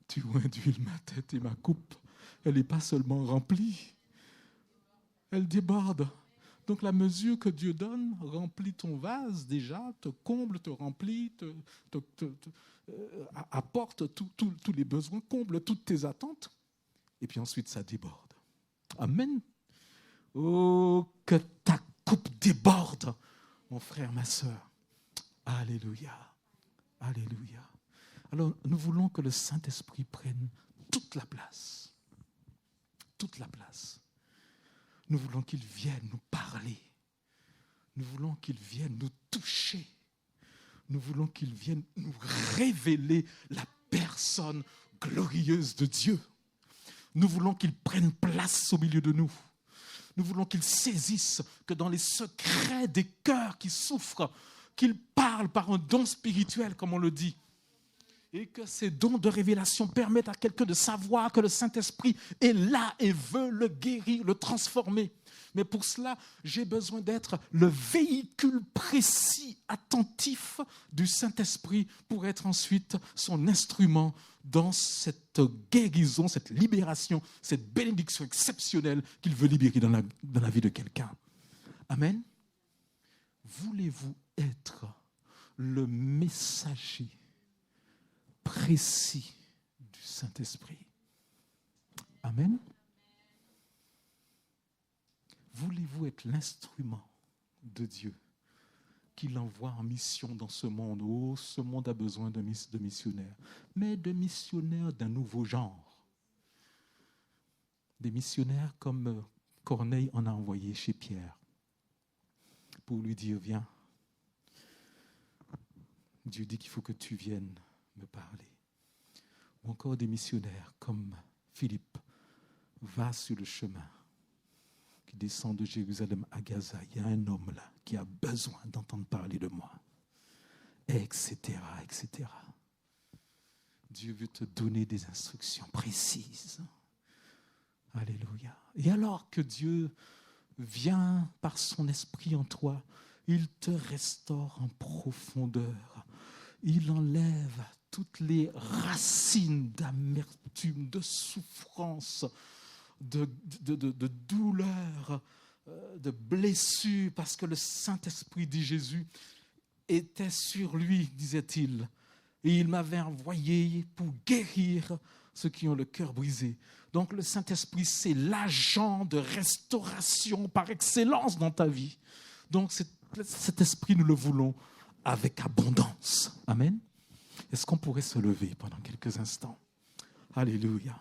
tu oins d'huile ma tête et ma coupe. Elle n'est pas seulement remplie, elle déborde. Donc la mesure que Dieu donne remplit ton vase déjà, te comble, te remplit, apporte tous les besoins, comble toutes tes attentes. Et puis ensuite ça déborde. Amen. Oh, que ta coupe déborde, mon frère, ma sœur. Alléluia. Alléluia. Alors, nous voulons que le Saint-Esprit prenne toute la place. Toute la place. Nous voulons qu'il vienne nous parler. Nous voulons qu'il vienne nous toucher. Nous voulons qu'il vienne nous révéler la personne glorieuse de Dieu. Nous voulons qu'il prenne place au milieu de nous. Nous voulons qu'il saisisse que dans les secrets des cœurs qui souffrent, qu'il parle par un don spirituel, comme on le dit. Et que ces dons de révélation permettent à quelqu'un de savoir que le Saint-Esprit est là et veut le guérir, le transformer. Mais pour cela, j'ai besoin d'être le véhicule précis, attentif du Saint-Esprit pour être ensuite son instrument dans cette guérison, cette libération, cette bénédiction exceptionnelle qu'il veut libérer dans la vie de quelqu'un. Amen. Voulez-vous être le messager précis du Saint-Esprit? Amen. Voulez-vous être l'instrument de Dieu qu'il envoie en mission dans ce monde? Oh, ce monde a besoin de missionnaires, mais de missionnaires d'un nouveau genre. Des missionnaires comme Corneille en a envoyé chez Pierre pour lui dire, viens, Dieu dit qu'il faut que tu viennes me parler. Ou encore des missionnaires comme Philippe, va sur le chemin qui descend de Jérusalem à Gaza. Il y a un homme là qui a besoin d'entendre parler de moi. Etc., etc. Dieu veut te donner des instructions précises. Alléluia. Et alors que Dieu vient par son esprit en toi, il te restaure en profondeur. Il enlève toutes les racines d'amertume, de souffrance, de douleur, de blessure, parce que le Saint-Esprit, dit Jésus, était sur lui, disait-il, et il m'avait envoyé pour guérir ceux qui ont le cœur brisé. Donc le Saint-Esprit, c'est l'agent de restauration par excellence dans ta vie. Donc cet esprit, nous le voulons avec abondance. Amen. Est-ce qu'on pourrait se lever pendant quelques instants? Alléluia.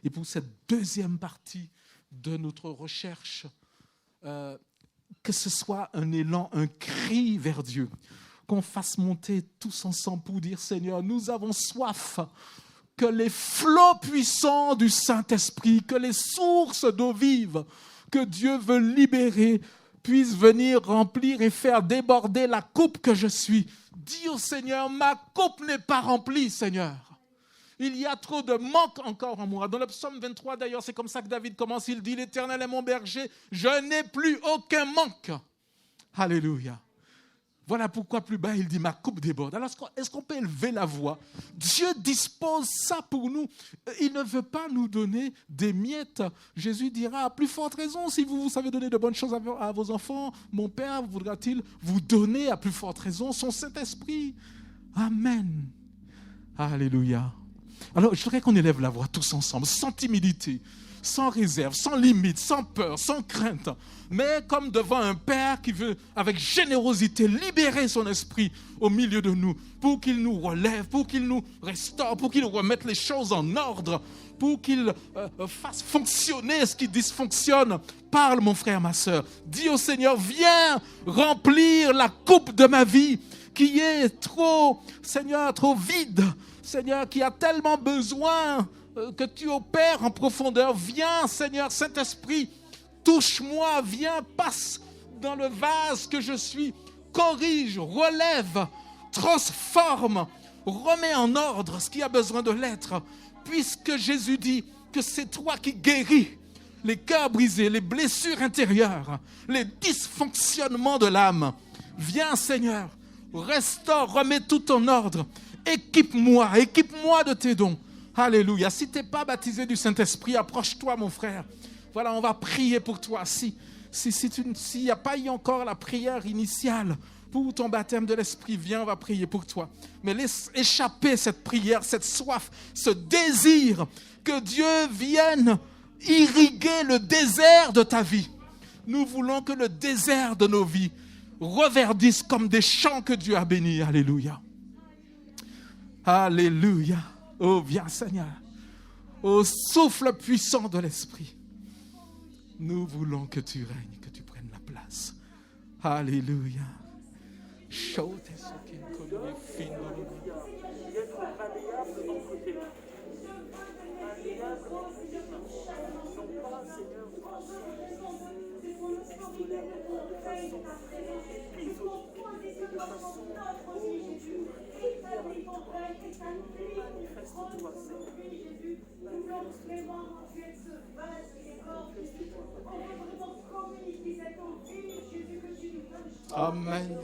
Et pour cette deuxième partie de notre recherche, que ce soit un élan, un cri vers Dieu, qu'on fasse monter tous ensemble pour dire, Seigneur, nous avons soif que les flots puissants du Saint-Esprit, que les sources d'eau vive que Dieu veut libérer puissent venir remplir et faire déborder la coupe que je suis. Dis au Seigneur, ma coupe n'est pas remplie, Seigneur. Il y a trop de manque encore en moi. Dans le psaume 23, d'ailleurs, c'est comme ça que David commence. Il dit, l'Éternel est mon berger, je n'ai plus aucun manque. Alléluia. Voilà pourquoi plus bas, il dit, ma coupe déborde. Alors, est-ce qu'on peut élever la voix? Dieu dispose ça pour nous. Il ne veut pas nous donner des miettes. Jésus dira, à plus forte raison, si vous savez donner de bonnes choses à vos enfants, mon Père voudra-t-il vous donner à plus forte raison son Saint-Esprit? Amen. Alléluia. Alors, je voudrais qu'on élève la voix tous ensemble, sans timidité, sans réserve, sans limite, sans peur, sans crainte, mais comme devant un Père qui veut, avec générosité, libérer son esprit au milieu de nous, pour qu'il nous relève, pour qu'il nous restaure, pour qu'il remette les choses en ordre, pour qu'il fasse fonctionner ce qui dysfonctionne. Parle, mon frère, ma sœur. Dis au Seigneur, viens remplir la coupe de ma vie qui est trop, Seigneur, trop vide. Seigneur, qui a tellement besoin que tu opères en profondeur. Viens, Seigneur, Saint-Esprit, touche-moi, viens, passe dans le vase que je suis, corrige, relève, transforme, remets en ordre ce qui a besoin de l'être, puisque Jésus dit que c'est toi qui guéris, les cœurs brisés, les blessures intérieures, les dysfonctionnements de l'âme. Viens, Seigneur, restaure, remets tout en ordre. Équipe-moi de tes dons. Alléluia. Si tu n'es pas baptisé du Saint-Esprit, approche-toi, mon frère. Voilà, on va prier pour toi. S'il n'y a pas eu encore la prière initiale pour ton baptême de l'Esprit, viens, on va prier pour toi. Mais laisse échapper cette prière, cette soif, ce désir que Dieu vienne irriguer le désert de ta vie. Nous voulons que le désert de nos vies reverdisse comme des champs que Dieu a bénis. Alléluia. Alléluia. Oh, viens, Seigneur. Au souffle puissant de l'Esprit. Nous voulons que tu règnes, que tu prennes la place. Alléluia. Amen.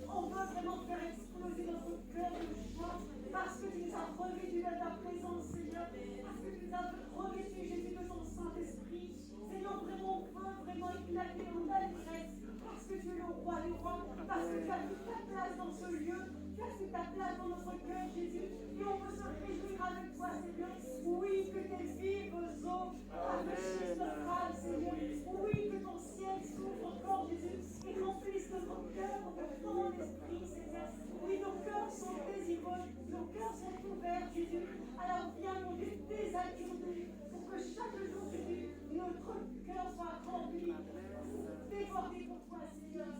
On veut vraiment faire exploser notre cœur de joie parce que tu nous as revêtus de ta présence, Seigneur, parce que tu nous as revêtus, Jésus, de ton Saint-Esprit. Seigneur, vraiment, on veut vraiment éclater en allégresse parce que tu es le roi des rois, parce que tu as toute ta place dans ce lieu, tu as toute ta place dans notre cœur, Jésus, et on veut se réjouir avec toi, Seigneur. Oui, que tes vives eaux rafraîchissent notre âme, Seigneur. Oui, que ton ciel s'ouvre encore, Jésus, et remplisse notre cœur de ton esprit, Seigneur. Oui, nos cœurs sont désireux, nos cœurs sont ouverts, Jésus. Alors viens, mon Dieu, déshabille-nous pour que chaque jour, Jésus, notre cœur soit rempli, dévoré pour toi, Seigneur.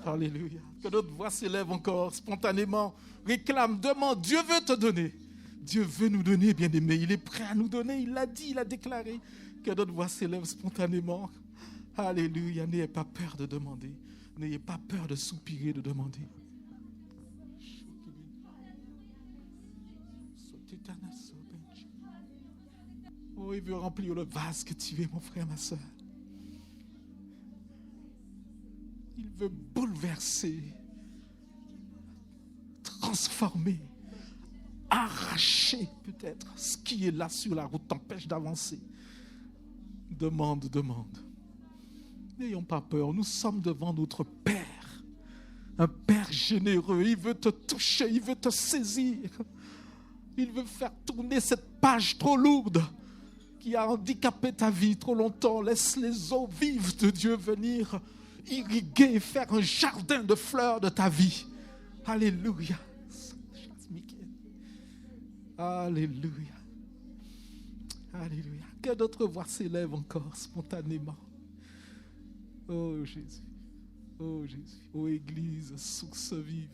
Alléluia. Alléluia. Que notre voix s'élève encore spontanément. Réclame, demande. Dieu veut te donner. Dieu veut nous donner, bien-aimé. Il est prêt à nous donner. Il l'a dit, il a déclaré. Que notre voix s'élève spontanément. Alléluia. N'ayez pas peur de demander. N'ayez pas peur de soupirer, de demander. Oh, il veut remplir le vase que tu es, mon frère, ma soeur. Il veut bouleverser, transformer, arracher peut-être ce qui est là sur la route t'empêche d'avancer. Demande. N'ayons pas peur, nous sommes devant notre Père. Un Père généreux, il veut te toucher, il veut te saisir. Il veut faire tourner cette page trop lourde qui a handicapé ta vie trop longtemps. Laisse les eaux vives de Dieu venir irriguer, faire un jardin de fleurs de ta vie. Alléluia. Alléluia. Alléluia. Que d'autres voix s'élèvent encore spontanément. Oh Jésus. Oh Jésus. Oh Église, source vive.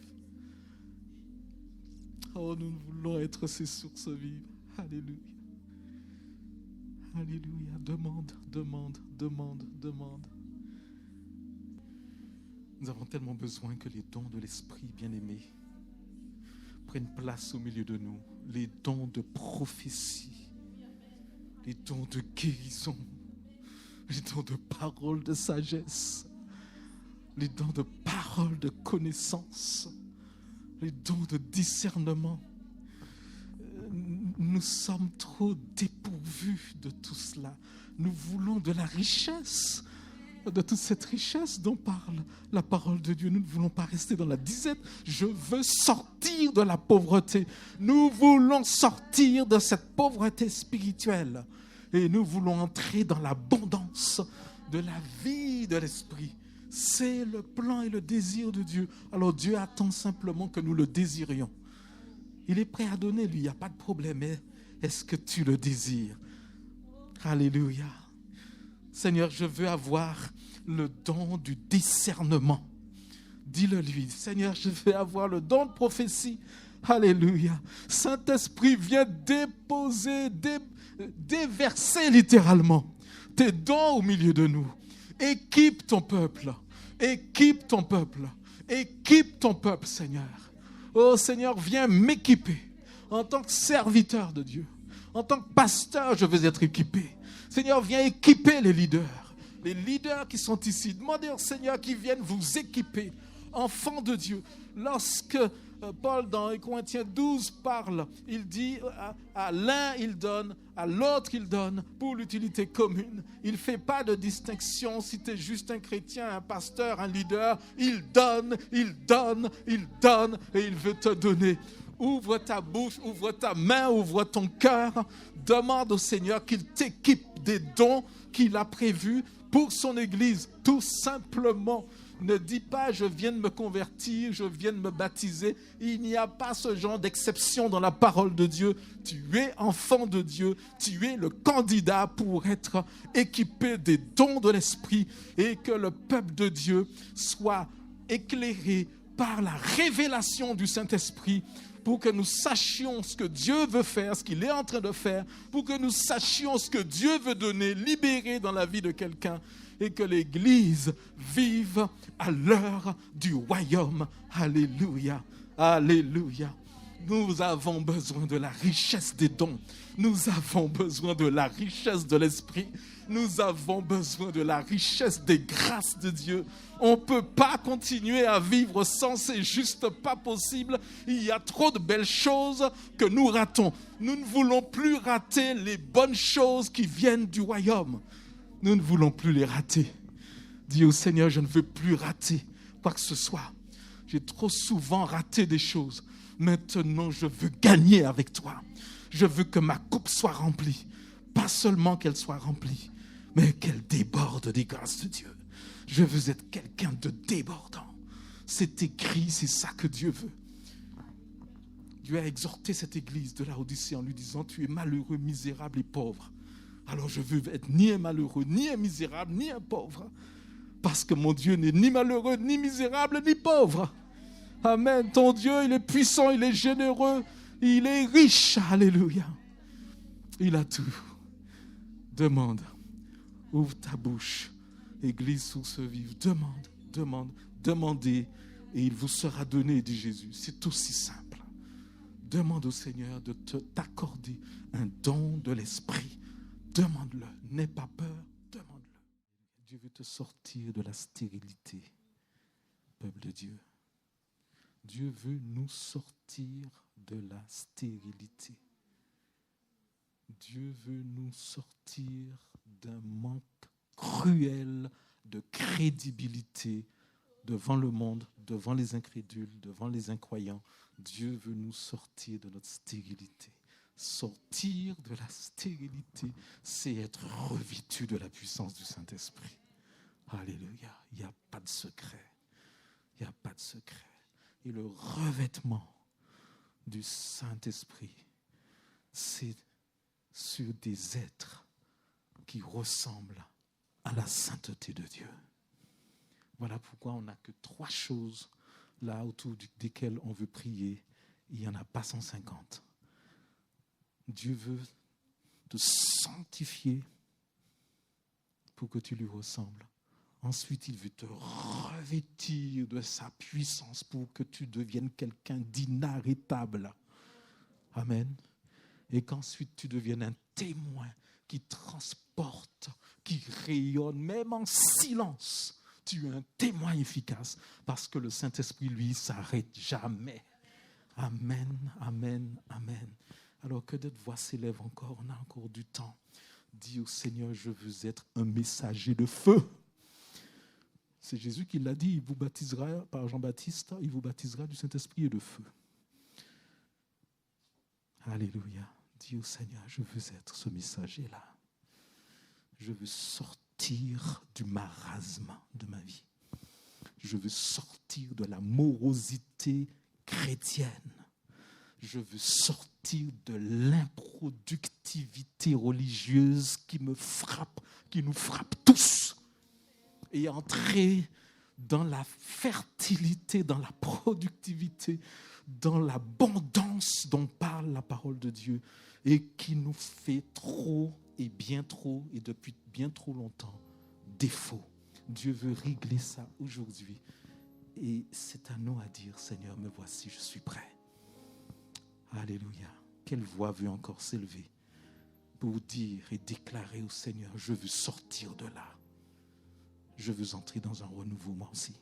Oh, nous voulons être ces sources vives. Alléluia. Alléluia. Demande. Nous avons tellement besoin que les dons de l'Esprit bien-aimé prennent place au milieu de nous. Les dons de prophétie, les dons de guérison, les dons de parole de sagesse, les dons de parole de connaissance, les dons de discernement. Nous sommes trop dépourvus de tout cela. Nous voulons de la richesse, de toute cette richesse dont parle la parole de Dieu. Nous ne voulons pas rester dans la disette. Je veux sortir de la pauvreté. Nous voulons sortir de cette pauvreté spirituelle. Et nous voulons entrer dans l'abondance de la vie de l'Esprit. C'est le plan et le désir de Dieu. Alors Dieu attend simplement que nous le désirions. Il est prêt à donner, lui, il n'y a pas de problème. Mais est-ce que tu le désires? Alléluia. Seigneur, je veux avoir le don du discernement. Dis-le lui. Seigneur, je veux avoir le don de prophétie. Alléluia. Saint-Esprit, viens déposer, déverser littéralement tes dons au milieu de nous. Équipe ton peuple. Équipe ton peuple. Équipe ton peuple, Seigneur. Oh Seigneur, viens m'équiper en tant que serviteur de Dieu, En tant que pasteur, je veux être équipé. Seigneur, viens équiper les leaders. Les leaders qui sont ici. Demandez au Seigneur qu'ils viennent vous équiper. Enfants de Dieu. Lorsque Paul, dans Corinthiens 12, parle, il dit à l'un, il donne, à l'autre, il donne pour l'utilité commune. Il ne fait pas de distinction si tu es juste un chrétien, un pasteur, un leader. Il donne, il donne, il donne et il veut te donner. Ouvre ta bouche, ouvre ta main, ouvre ton cœur. Demande au Seigneur qu'il t'équipe des dons qu'il a prévus pour son Église, tout simplement. Ne dis pas, je viens de me convertir, je viens de me baptiser. Il n'y a pas ce genre d'exception dans la parole de Dieu. Tu es enfant de Dieu, tu es le candidat pour être équipé des dons de l'Esprit et que le peuple de Dieu soit éclairé par la révélation du Saint-Esprit pour que nous sachions ce que Dieu veut faire, ce qu'il est en train de faire, pour que nous sachions ce que Dieu veut donner, libérer dans la vie de quelqu'un. Et que l'Église vive à l'heure du royaume. Alléluia, alléluia. Nous avons besoin de la richesse des dons. Nous avons besoin de la richesse de l'Esprit. Nous avons besoin de la richesse des grâces de Dieu. On ne peut pas continuer à vivre sans, c'est juste pas possible. Il y a trop de belles choses que nous ratons. Nous ne voulons plus rater les bonnes choses qui viennent du royaume. Nous ne voulons plus les rater. Dis au Seigneur, je ne veux plus rater quoi que ce soit. J'ai trop souvent raté des choses. Maintenant, je veux gagner avec toi. Je veux que ma coupe soit remplie. Pas seulement qu'elle soit remplie, mais qu'elle déborde des grâces de Dieu. Je veux être quelqu'un de débordant. C'est écrit, c'est ça que Dieu veut. Dieu a exhorté cette église de Laodicée en lui disant, tu es malheureux, misérable et pauvre. Alors je veux être ni un malheureux, ni un misérable, ni un pauvre. Parce que mon Dieu n'est ni malheureux, ni misérable, ni pauvre. Amen. Ton Dieu, il est puissant, il est généreux, il est riche. Alléluia. Il a tout. Demande. Ouvre ta bouche. Église source vive. Demandez et il vous sera donné, dit Jésus. C'est aussi simple. Demande au Seigneur de t'accorder un don de l'Esprit. Demande-le, n'aie pas peur, demande-le. Dieu veut te sortir de la stérilité, peuple de Dieu. Dieu veut nous sortir de la stérilité. Dieu veut nous sortir d'un manque cruel de crédibilité devant le monde, devant les incrédules, devant les incroyants. Dieu veut nous sortir de notre stérilité. Sortir de la stérilité, c'est être revêtu de la puissance du Saint-Esprit. Alléluia. Il n'y a pas de secret. Il n'y a pas de secret. Et le revêtement du Saint-Esprit, c'est sur des êtres qui ressemblent à la sainteté de Dieu. Voilà pourquoi on n'a que 3 choses là autour desquelles on veut prier. Il n'y en a pas 150. Dieu veut te sanctifier pour que tu lui ressembles. Ensuite, il veut te revêtir de sa puissance pour que tu deviennes quelqu'un d'inarrêtable. Amen. Et qu'ensuite tu deviennes un témoin qui transporte, qui rayonne, même en silence. Tu es un témoin efficace parce que le Saint-Esprit, lui, ne s'arrête jamais. Amen, amen, amen. Alors que d'autres voix s'élèvent encore, on a encore du temps. Dis au Seigneur, je veux être un messager de feu. C'est Jésus qui l'a dit, il vous baptisera par Jean-Baptiste, il vous baptisera du Saint-Esprit et de feu. Alléluia. Dis au Seigneur, je veux être ce messager-là. Je veux sortir du marasme de ma vie. Je veux sortir de la morosité chrétienne. Je veux sortir de l'improductivité religieuse qui me frappe, qui nous frappe tous. Et entrer dans la fertilité, dans la productivité, dans l'abondance dont parle la parole de Dieu et qui nous fait trop et bien trop et depuis bien trop longtemps défaut. Dieu veut régler ça aujourd'hui. Et c'est à nous à dire, Seigneur, me voici, je suis prêt. Alléluia. Quelle voix veut encore s'élever? pour dire et déclarer au Seigneur, je veux sortir de là. Je veux entrer dans un renouveau moi aussi.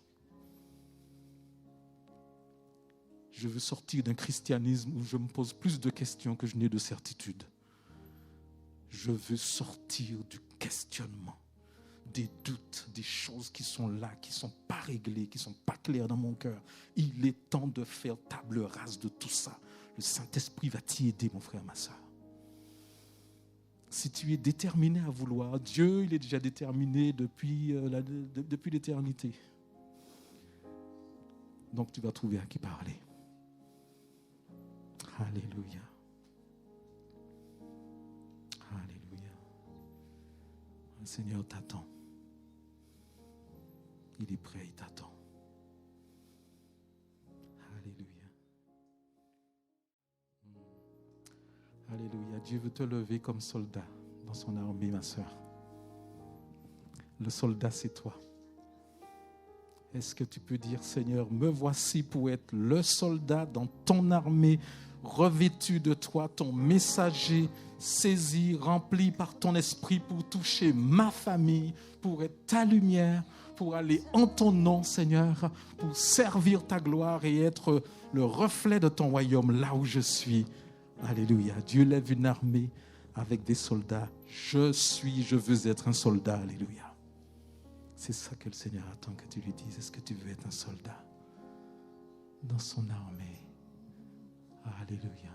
Je veux sortir d'un christianisme où je me pose plus de questions que je n'ai de certitudes. Je veux sortir du questionnement, des doutes, des choses qui sont là, qui ne sont pas réglées, qui ne sont pas claires dans mon cœur. Il est temps de faire table rase de tout ça. Le Saint-Esprit va t'y aider, mon frère, ma soeur. Si tu es déterminé à vouloir, Dieu, il est déjà déterminé depuis l'éternité. Donc tu vas trouver à qui parler. Alléluia. Alléluia. Le Seigneur t'attend. Il est prêt, il t'attend. Alléluia. Alléluia. Dieu veut te lever comme soldat dans son armée, ma sœur. Le soldat, c'est toi. Est-ce que tu peux dire, Seigneur, me voici pour être le soldat dans ton armée, revêtu de toi, ton messager, saisi, rempli par ton esprit pour toucher ma famille, pour être ta lumière, pour aller en ton nom, Seigneur, pour servir ta gloire et être le reflet de ton royaume là où je suis. Alléluia. Dieu lève une armée avec des soldats. Je veux être un soldat. Alléluia. C'est ça que le Seigneur attend que tu lui dises. Est-ce que tu veux être un soldat dans son armée? Alléluia.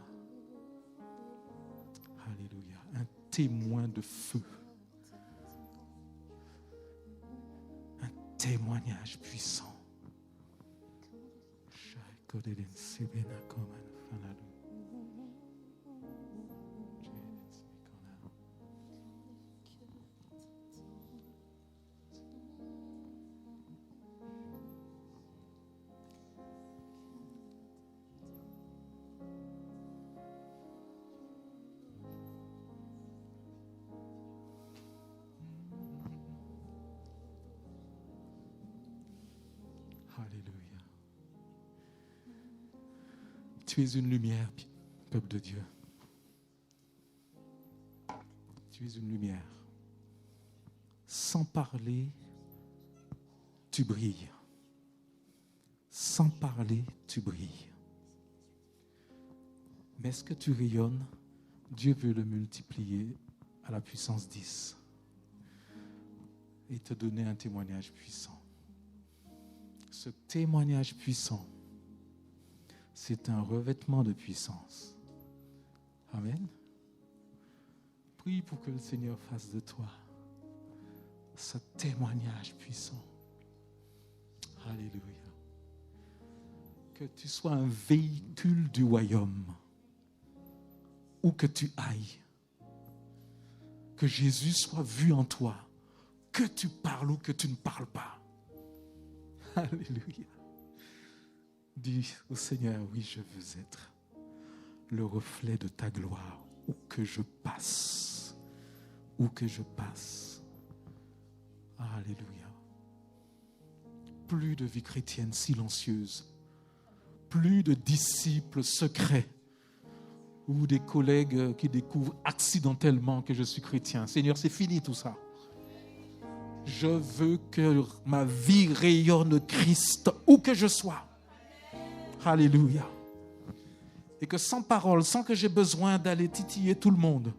Alléluia. Un témoin de feu. Un témoignage puissant. Alléluia. Tu es une lumière, peuple de Dieu. Tu es une lumière. Sans parler, tu brilles. Sans parler, tu brilles. Mais est-ce que tu rayonnes? Dieu veut le multiplier à la puissance 10 et te donner un témoignage puissant. Ce témoignage puissant, c'est un revêtement de puissance. Amen. Prie pour que le Seigneur fasse de toi ce témoignage puissant. Alléluia. Que tu sois un véhicule du royaume, où que tu ailles. Que Jésus soit vu en toi, que tu parles ou que tu ne parles pas. Alléluia. Dis au Seigneur, oui, je veux être le reflet de ta gloire où que je passe. Où que je passe. Alléluia. Plus de vie chrétienne silencieuse. Plus de disciples secrets. Ou des collègues qui découvrent accidentellement que je suis chrétien. Seigneur, c'est fini tout ça. Je veux que ma vie rayonne Christ où que je sois. Alléluia. Et que sans parole, sans que j'ai besoin d'aller titiller tout le monde,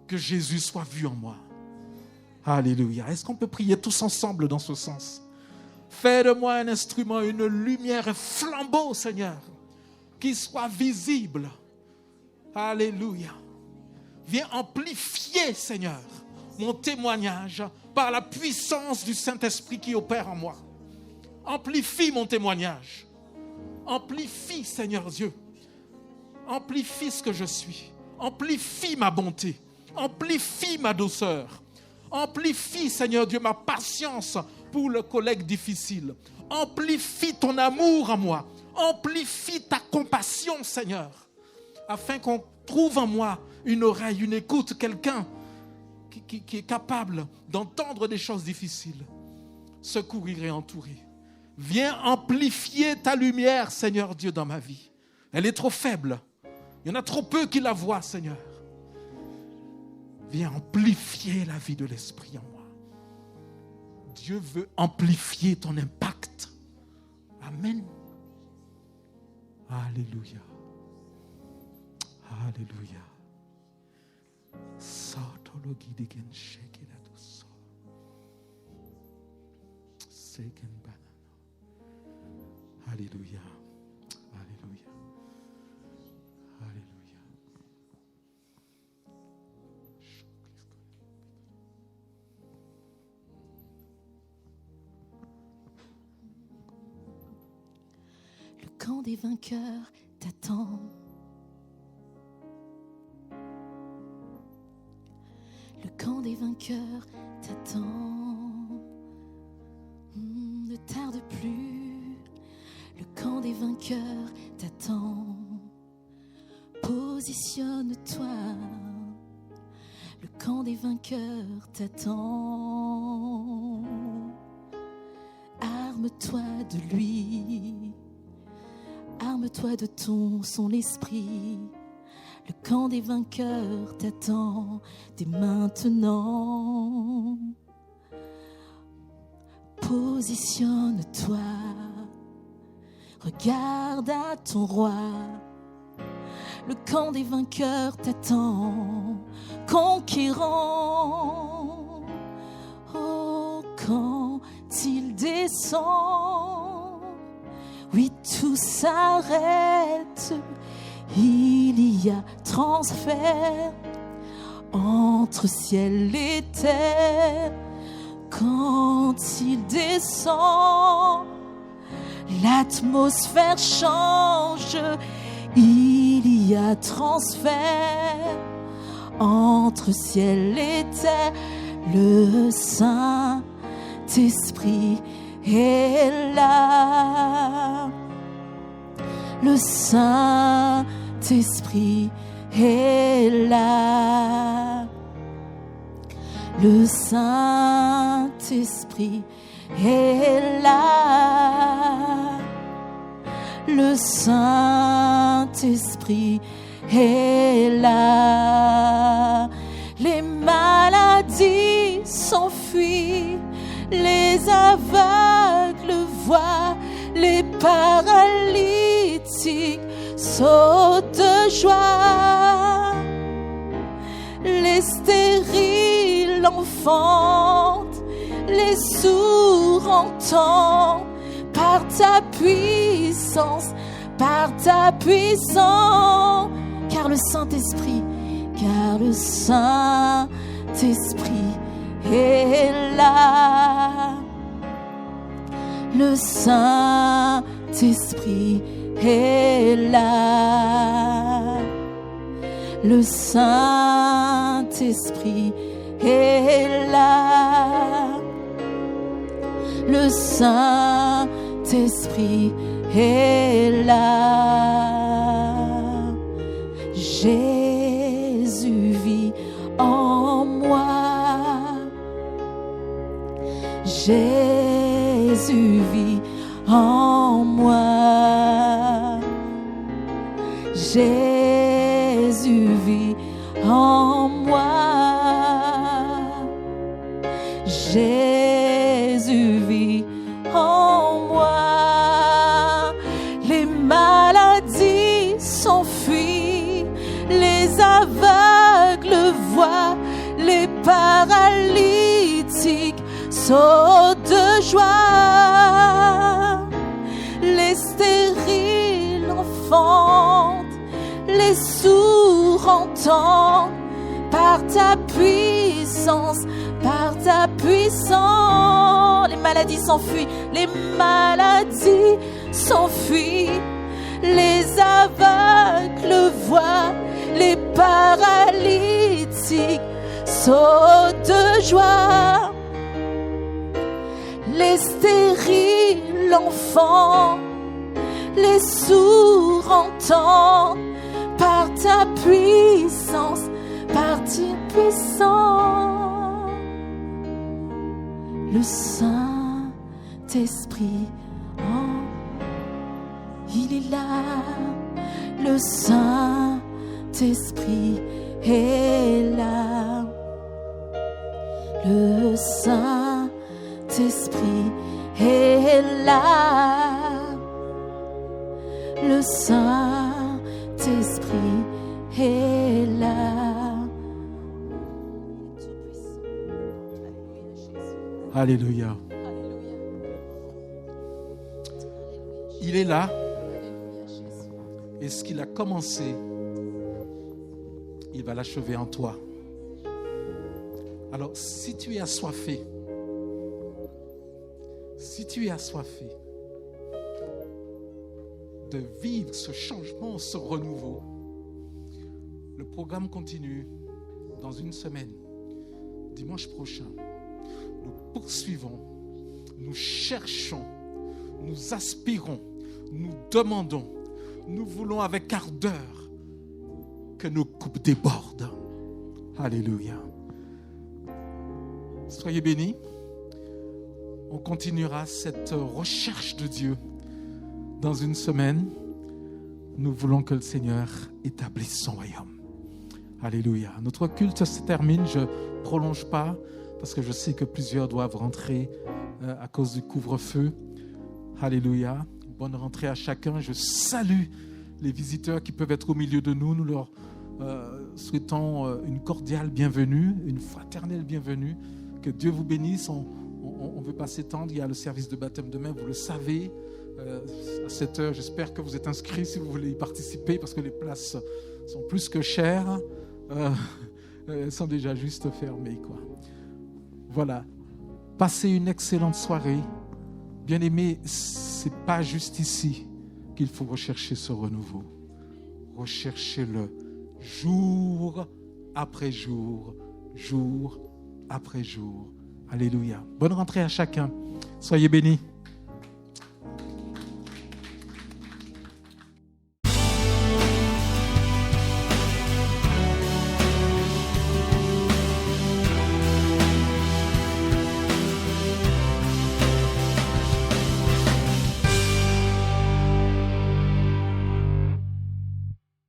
que Jésus soit vu en moi. Alléluia. Est-ce qu'on peut prier tous ensemble dans ce sens? Fais de moi un instrument, une lumière, un flambeau, Seigneur, qui soit visible. Alléluia. Viens amplifier, Seigneur, mon témoignage par la puissance du Saint-Esprit qui opère en moi. Amplifie mon témoignage. Amplifie, Seigneur Dieu. Amplifie ce que je suis. Amplifie ma bonté. Amplifie ma douceur. Amplifie, Seigneur Dieu, ma patience pour le collègue difficile. Amplifie ton amour en moi. Amplifie ta compassion, Seigneur, afin qu'on trouve en moi une oreille, une écoute, quelqu'un qui est capable d'entendre des choses difficiles, secourir et entourer. Viens amplifier ta lumière, Seigneur Dieu, dans ma vie. Elle est trop faible. Il y en a trop peu qui la voient, Seigneur. Viens amplifier la vie de l'Esprit en moi. Dieu veut amplifier ton impact. Amen. Alléluia. Alléluia. Satologi digen shekela doso. Seken banana. Alléluia. Alléluia. Alléluia. Le camp des vainqueurs t'attend. Le camp des vainqueurs t'attend. Ne tarde plus. Le camp des vainqueurs t'attend. Positionne-toi. Le camp des vainqueurs t'attend. Arme-toi de lui. Arme-toi de son esprit. Le camp des vainqueurs t'attend dès maintenant. Positionne-toi. Regarde à ton roi. Le camp des vainqueurs t'attend, conquérant. Oh, quand il descend, oui, tout s'arrête. Il y a transfert entre ciel et terre. Quand il descend, l'atmosphère change. Il y a transfert entre ciel et terre. Le Saint-Esprit est là. Le Saint-Esprit est là. Le Saint-Esprit est là. Le Saint-Esprit est là. Les maladies s'enfuient, les aveugles voient, les paralytiques sautent de joie. Les stériles enfantent, les sourds entendent. Par ta puissance, car le Saint-Esprit est là. Le Saint-Esprit est là. Le Saint-Esprit est là. Le Saint-Esprit est là. Jésus vit en moi. Jésus vit en moi. Jésus vit en moi. Jésus vit en moi. Les maladies s'enfuient, les aveugles voient, les paralytiques sautent de joie. Les stériles enfantent, les sourds entendent. Par ta puissance, les maladies s'enfuient, les maladies s'enfuient, les aveugles voient, les paralytiques sautent de joie. Les stériles enfantent, les sourds entendent. Par ta puissance, le Saint-Esprit, il est là. Le Saint-Esprit est là. Le Saint-Esprit est là. Le Saint-Esprit est là. Alléluia. Il est là. Et ce qu'il a commencé, il va l'achever en toi. Alors, si tu es assoiffé, de vivre ce changement, ce renouveau, le programme continue dans une semaine. Dimanche prochain, nous poursuivons, nous cherchons, nous aspirons, nous demandons, nous voulons avec ardeur que nos coupes débordent. Alléluia. Soyez bénis. On continuera cette recherche de Dieu dans une semaine. Nous voulons que le Seigneur établisse son royaume. Alléluia. Notre culte se termine. Je ne prolonge pas parce que je sais que plusieurs doivent rentrer à cause du couvre-feu. Alléluia. Bonne rentrée à chacun. Je salue les visiteurs qui peuvent être au milieu de nous. Nous leur souhaitons une cordiale bienvenue, une fraternelle bienvenue. Que Dieu vous bénisse. On ne veut pas s'étendre. Il y a le service de baptême demain, vous le savez. À 7h, j'espère que vous êtes inscrits si vous voulez y participer parce que les places sont plus que chères. Elles sont déjà juste fermées, quoi. Voilà. Passez une excellente soirée. Bien-aimés, ce n'est pas juste ici qu'il faut rechercher ce renouveau. Recherchez-le jour après jour, jour après jour. Alléluia. Bonne rentrée à chacun. Soyez bénis.